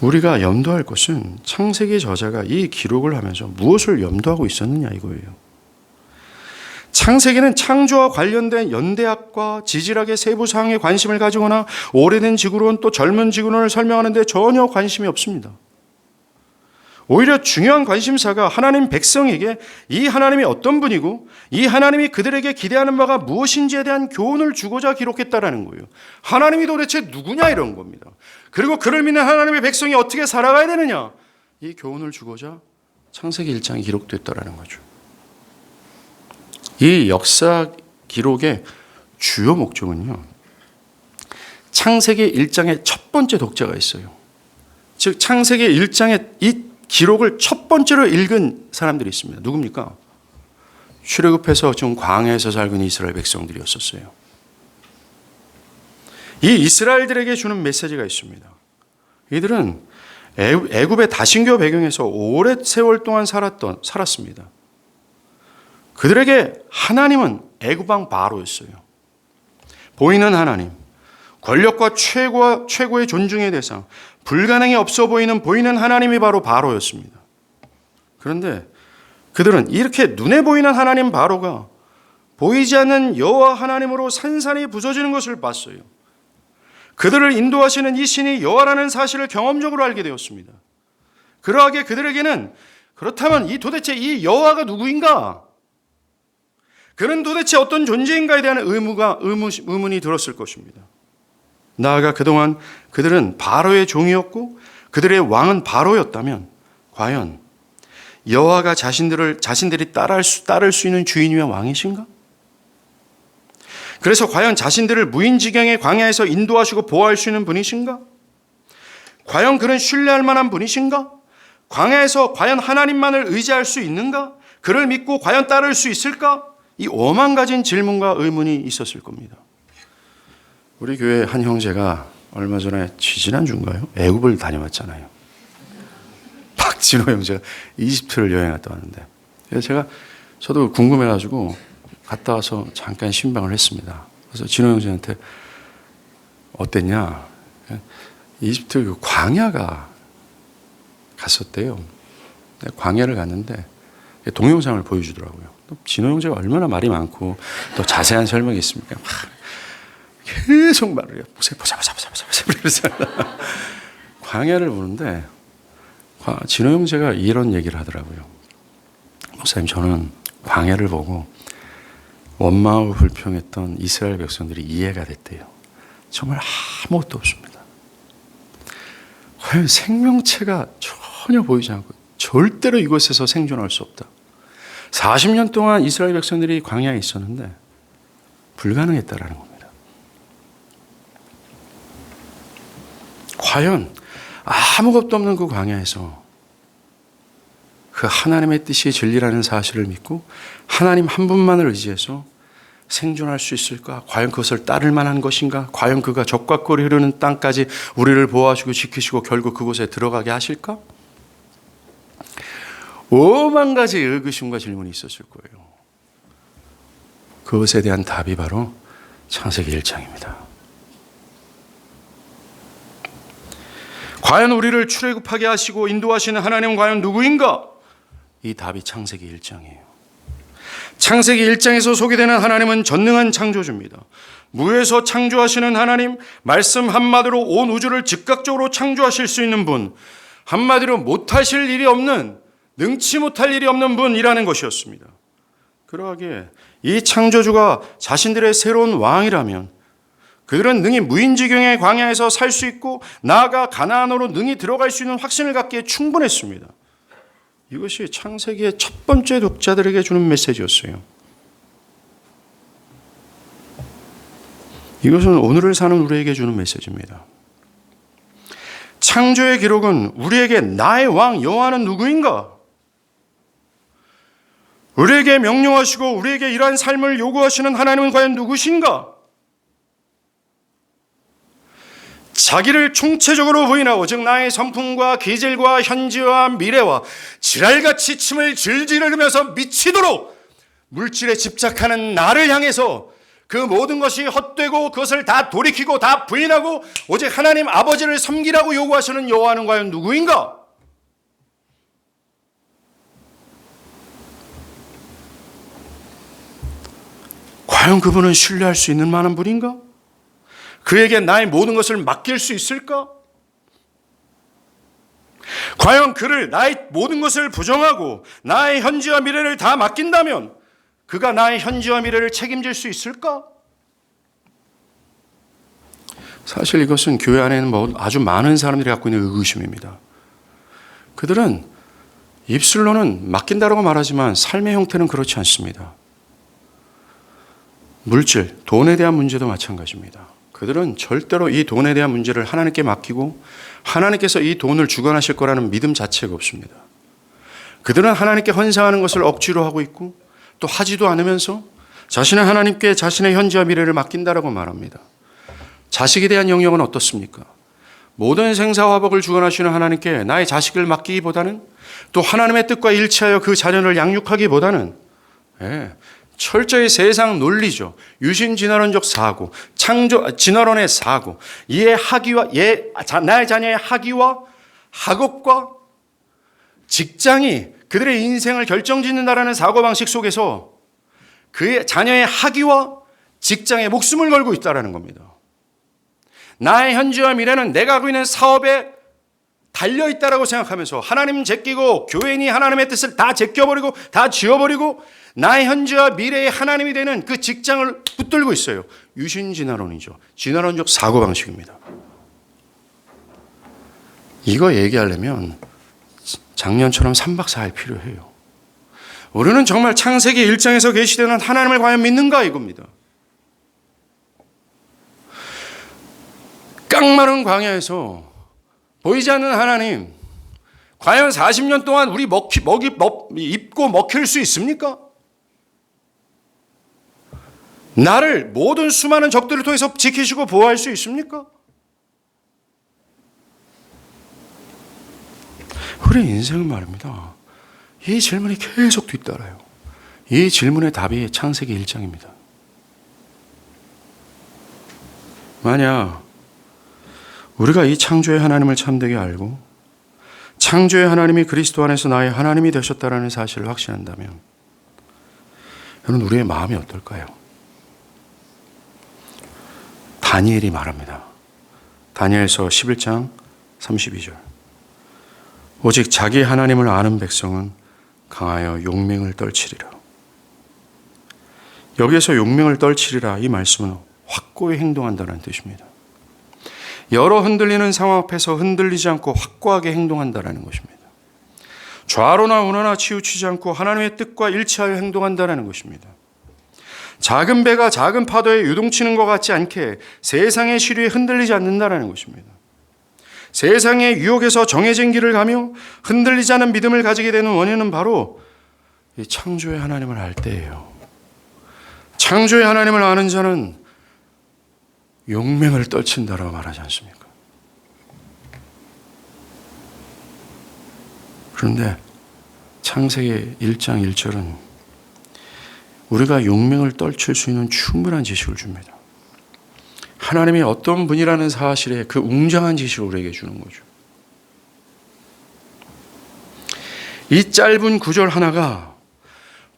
A: 우리가 염두할 것은 창세기 저자가 이 기록을 하면서 무엇을 염두하고 있었느냐 이거예요. 창세기는 창조와 관련된 연대학과 지질학의 세부 사항에 관심을 가지거나 오래된 지구론 또 젊은 지구론을 설명하는 데 전혀 관심이 없습니다. 오히려 중요한 관심사가 하나님 백성에게 이 하나님이 어떤 분이고 이 하나님이 그들에게 기대하는 바가 무엇인지에 대한 교훈을 주고자 기록했다라는 거예요. 하나님이 도대체 누구냐 이런 겁니다. 그리고 그를 믿는 하나님의 백성이 어떻게 살아가야 되느냐, 이 교훈을 주고자 창세기 1장이 기록됐다라는 거죠. 이 역사 기록의 주요 목적은요, 창세기 1장의 첫 번째 독자가 있어요. 즉 창세기 1장의 이 기록을 첫 번째로 읽은 사람들이 있습니다. 누굽니까? 출애굽해서 지금 광야에서 살고 있는 이스라엘 백성들이었었어요. 이 이스라엘들에게 주는 메시지가 있습니다. 이들은 애굽의 다신교 배경에서 오랜 세월 동안 살았습니다. 그들에게 하나님은 애굽왕 바로였어요. 보이는 하나님, 권력과 최고의 존중의 대상, 불가능이 없어 보이는 하나님이 바로 바로였습니다. 그런데 그들은 이렇게 눈에 보이는 하나님 바로가 보이지 않는 여호와 하나님으로 산산이 부서지는 것을 봤어요. 그들을 인도하시는 이 신이 여호와라는 사실을 경험적으로 알게 되었습니다. 그러하게 그들에게는 그렇다면 도대체 이 여호와가 누구인가? 그는 도대체 어떤 존재인가에 대한 의문이 들었을 것입니다. 나아가 그동안 그들은 바로의 종이었고 그들의 왕은 바로였다면 과연 여호와가 자신들이 따를 수 있는 주인이며 왕이신가? 그래서 과연 자신들을 무인지경의 광야에서 인도하시고 보호할 수 있는 분이신가? 과연 그는 신뢰할 만한 분이신가? 광야에서 과연 하나님만을 의지할 수 있는가? 그를 믿고 과연 따를 수 있을까? 이 오만 가지 질문과 의문이 있었을 겁니다. 우리 교회 한 형제가 얼마 전에 지난주인가요? 애굽을 다녀왔잖아요. 박진호 형제가 이집트를 여행 갔다 왔는데, 그래서 저도 궁금해가지고 갔다 와서 잠깐 신방을 했습니다. 그래서 진호 형제한테 어땠냐? 이집트 그 광야가 갔었대요. 광야를 갔는데 동영상을 보여주더라고요. 진호 형제가 얼마나 말이 많고 또 자세한 설명이 있습니까? 계속 말을 해요. 보자. 그래서 광야를 보는데 진호 형제가 이런 얘기를 하더라고요. 목사님, 저는 광야를 보고 원망하고 불평했던 이스라엘 백성들이 이해가 됐대요. 정말 아무것도 없습니다. 과연 생명체가 전혀 보이지 않고 절대로 이곳에서 생존할 수 없다. 40년 동안 이스라엘 백성들이 광야에 있었는데 불가능했다라는 겁니다. 과연 아무것도 없는 그 광야에서 그 하나님의 뜻이 진리라는 사실을 믿고 하나님 한 분만을 의지해서 생존할 수 있을까? 과연 그것을 따를 만한 것인가? 과연 그가 적과 꿀이 흐르는 땅까지 우리를 보호하시고 지키시고 결국 그곳에 들어가게 하실까? 오만 가지 의구심과 질문이 있었을 거예요. 그것에 대한 답이 바로 창세기 1장입니다. 과연 우리를 출애굽하게 하시고 인도하시는 하나님은 과연 누구인가? 이 답이 창세기 1장이에요. 창세기 1장에서 소개되는 하나님은 전능한 창조주입니다. 무에서 창조하시는 하나님, 말씀 한마디로 온 우주를 즉각적으로 창조하실 수 있는 분, 한마디로 못하실 일이 없는, 능치 못할 일이 없는 분이라는 것이었습니다. 그러하기에 이 창조주가 자신들의 새로운 왕이라면 그들은 능히 무인지경의 광야에서 살 수 있고 나아가 가나안으로 능히 들어갈 수 있는 확신을 갖기에 충분했습니다. 이것이 창세기의 첫 번째 독자들에게 주는 메시지였어요. 이것은 오늘을 사는 우리에게 주는 메시지입니다. 창조의 기록은 우리에게 나의 왕 여호와는 누구인가? 우리에게 명령하시고 우리에게 이러한 삶을 요구하시는 하나님은 과연 누구신가? 자기를 총체적으로 부인하고 즉 나의 성품과 기질과 현재와 미래와 지랄같이 침을 질질 흘리면서 미치도록 물질에 집착하는 나를 향해서 그 모든 것이 헛되고 그것을 다 돌이키고 다 부인하고 오직 하나님 아버지를 섬기라고 요구하시는 여호와는 과연 누구인가? 과연 그분은 신뢰할 수 있는 만한 분인가? 그에게 나의 모든 것을 맡길 수 있을까? 과연 그를 나의 모든 것을 부정하고 나의 현재와 미래를 다 맡긴다면 그가 나의 현재와 미래를 책임질 수 있을까? 사실 이것은 교회 안에는 아주 많은 사람들이 갖고 있는 의구심입니다. 그들은 입술로는 맡긴다라고 말하지만 삶의 형태는 그렇지 않습니다. 물질, 돈에 대한 문제도 마찬가지입니다. 그들은 절대로 이 돈에 대한 문제를 하나님께 맡기고 하나님께서 이 돈을 주관하실 거라는 믿음 자체가 없습니다. 그들은 하나님께 헌상하는 것을 억지로 하고 있고 또 하지도 않으면서 자신은 하나님께 자신의 현재와 미래를 맡긴다라고 말합니다. 자식에 대한 영역은 어떻습니까? 모든 생사화복을 주관하시는 하나님께 나의 자식을 맡기기보다는 또 하나님의 뜻과 일치하여 그 자녀를 양육하기보다는 철저히 세상 논리죠. 유신 진화론적 사고, 창조 진화론의 사고, 나의 자녀의 학위와 학업과 직장이 그들의 인생을 결정짓는다라는 사고방식 속에서 그의 자녀의 학위와 직장에 목숨을 걸고 있다는 겁니다. 나의 현재와 미래는 내가 하고 있는 사업에 달려있다라고 생각하면서 하나님 제끼고 교회인이 하나님의 뜻을 다 제껴버리고 다 지워버리고 나의 현재와 미래의 하나님이 되는 그 직장을 붙들고 있어요. 유신진화론이죠. 진화론적 사고방식입니다. 이거 얘기하려면 작년처럼 3박 4일 필요해요. 우리는 정말 창세기 1장에서 계시되는 하나님을 과연 믿는가 이겁니다. 깡마른 광야에서 보이지 않는 하나님, 과연 40년 동안 우리 입고 먹힐 수 있습니까? 나를 모든 수많은 적들을 통해서 지키시고 보호할 수 있습니까? 우리 인생은 말입니다. 이 질문이 계속 뒤따라요. 이 질문의 답이 창세기 1장입니다. 만약 우리가 이 창조의 하나님을 참되게 알고 창조의 하나님이 그리스도 안에서 나의 하나님이 되셨다는 사실을 확신한다면 여러분 우리의 마음이 어떨까요? 다니엘이 말합니다. 다니엘서 11장 32절. 오직 자기 하나님을 아는 백성은 강하여 용맹을 떨치리라. 여기에서 용맹을 떨치리라 이 말씀은 확고히 행동한다는 뜻입니다. 여러 흔들리는 상황 앞에서 흔들리지 않고 확고하게 행동한다는 것입니다. 좌로나 우로나 치우치지 않고 하나님의 뜻과 일치하여 행동한다는 것입니다. 작은 배가 작은 파도에 유동치는 것 같지 않게 세상의 시류에 흔들리지 않는다는 것입니다. 세상의 유혹에서 정해진 길을 가며 흔들리지 않은 믿음을 가지게 되는 원인은 바로 이 창조의 하나님을 알 때예요. 창조의 하나님을 아는 자는 용맹을 떨친다라고 말하지 않습니까? 그런데 창세기 1장 1절은 우리가 용맹을 떨칠 수 있는 충분한 지식을 줍니다. 하나님이 어떤 분이라는 사실에 그 웅장한 지식을 우리에게 주는 거죠. 이 짧은 구절 하나가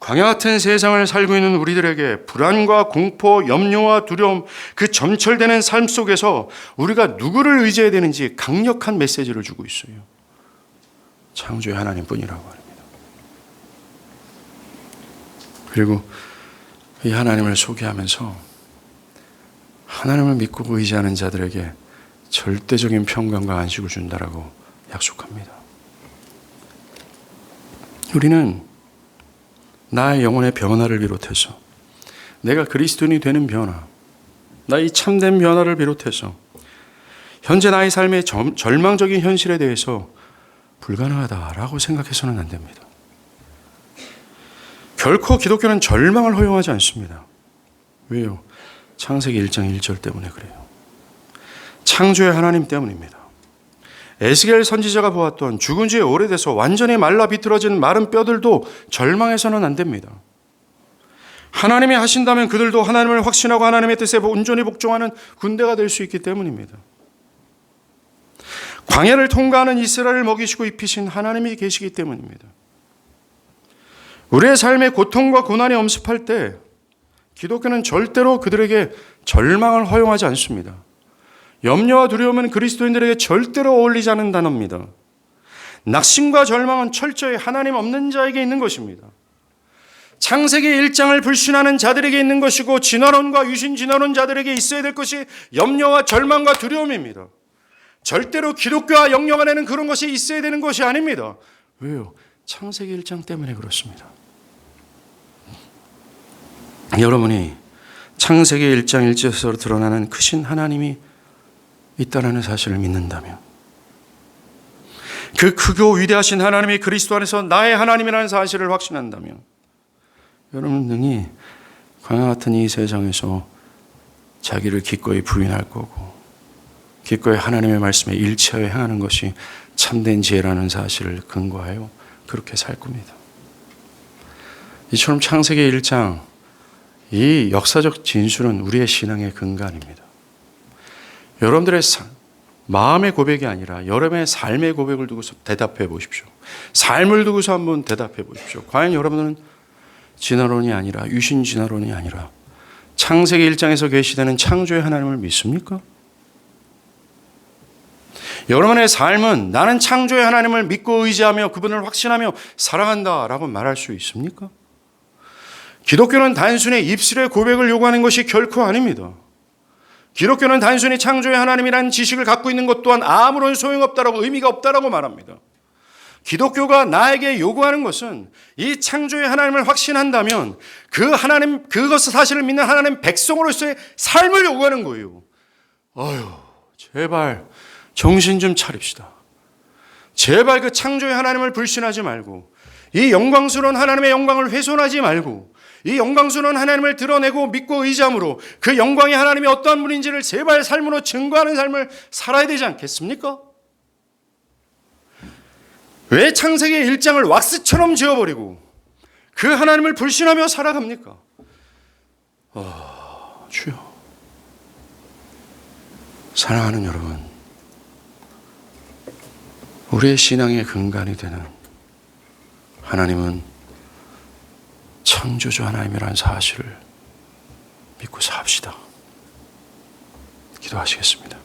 A: 광야 같은 세상을 살고 있는 우리들에게 불안과 공포, 염려와 두려움, 그 점철되는 삶 속에서 우리가 누구를 의지해야 되는지 강력한 메시지를 주고 있어요. 창조의 하나님뿐이라고 합니다. 그리고 이 하나님을 소개하면서 하나님을 믿고 의지하는 자들에게 절대적인 평강과 안식을 준다라고 약속합니다. 우리는 나의 영혼의 변화를 비롯해서 내가 그리스도인이 되는 변화, 나의 참된 변화를 비롯해서 현재 나의 삶의 절망적인 현실에 대해서 불가능하다라고 생각해서는 안 됩니다. 결코 기독교는 절망을 허용하지 않습니다. 왜요? 창세기 1장 1절 때문에 그래요. 창조의 하나님 때문입니다. 에스겔 선지자가 보았던 죽은 지 오래돼서 완전히 말라 비틀어진 마른 뼈들도 절망해서는 안 됩니다. 하나님이 하신다면 그들도 하나님을 확신하고 하나님의 뜻에 온전히 복종하는 군대가 될 수 있기 때문입니다. 광야를 통과하는 이스라엘을 먹이시고 입히신 하나님이 계시기 때문입니다. 우리의 삶의 고통과 고난이 엄습할 때 기독교는 절대로 그들에게 절망을 허용하지 않습니다. 염려와 두려움은 그리스도인들에게 절대로 어울리지 않는 단어입니다. 낙심과 절망은 철저히 하나님 없는 자에게 있는 것입니다. 창세기 1장을 불신하는 자들에게 있는 것이고 진화론과 유신 진화론자들에게 있어야 될 것이 염려와 절망과 두려움입니다. 절대로 기독교와 영영 안에는 그런 것이 있어야 되는 것이 아닙니다. 왜요? 창세기 1장 때문에 그렇습니다. 여러분이 창세기 1장 1절에서 드러나는 크신 하나님이 있다는 사실을 믿는다면, 그 크고 위대하신 하나님이 그리스도 안에서 나의 하나님이라는 사실을 확신한다면, 여러분 능히 광야 같은 이 세상에서 자기를 기꺼이 부인할 거고 기꺼이 하나님의 말씀에 일치하여 행하는 것이 참된 지혜라는 사실을 근거하여 그렇게 살 겁니다. 이처럼 창세기 1장 이 역사적 진술은 우리의 신앙의 근간입니다. 여러분들의 마음의 고백이 아니라 여러분의 삶의 고백을 두고서 대답해 보십시오. 삶을 두고서 한번 대답해 보십시오. 과연 여러분은 진화론이 아니라 유신 진화론이 아니라 창세기 1장에서 계시되는 창조의 하나님을 믿습니까? 여러분의 삶은 나는 창조의 하나님을 믿고 의지하며 그분을 확신하며 사랑한다라고 말할 수 있습니까? 기독교는 단순히 입술의 고백을 요구하는 것이 결코 아닙니다. 기독교는 단순히 창조의 하나님이라는 지식을 갖고 있는 것 또한 아무런 소용없다라고, 의미가 없다라고 말합니다. 기독교가 나에게 요구하는 것은 이 창조의 하나님을 확신한다면 그 하나님, 그것을 사실을 믿는 하나님 백성으로서의 삶을 요구하는 거예요. 제발 정신 좀 차립시다. 제발 그 창조의 하나님을 불신하지 말고 이 영광스러운 하나님의 영광을 훼손하지 말고 이 영광스러운 하나님을 드러내고 믿고 의지함으로 그 영광의 하나님이 어떠한 분인지를 제발 삶으로 증거하는 삶을 살아야 되지 않겠습니까? 왜 창세기 1장을 왁스처럼 지워버리고 그 하나님을 불신하며 살아갑니까? 주여, 사랑하는 여러분, 우리의 신앙의 근간이 되는 하나님은 창조주 하나님이라는 사실을 믿고 삽시다. 기도하시겠습니다.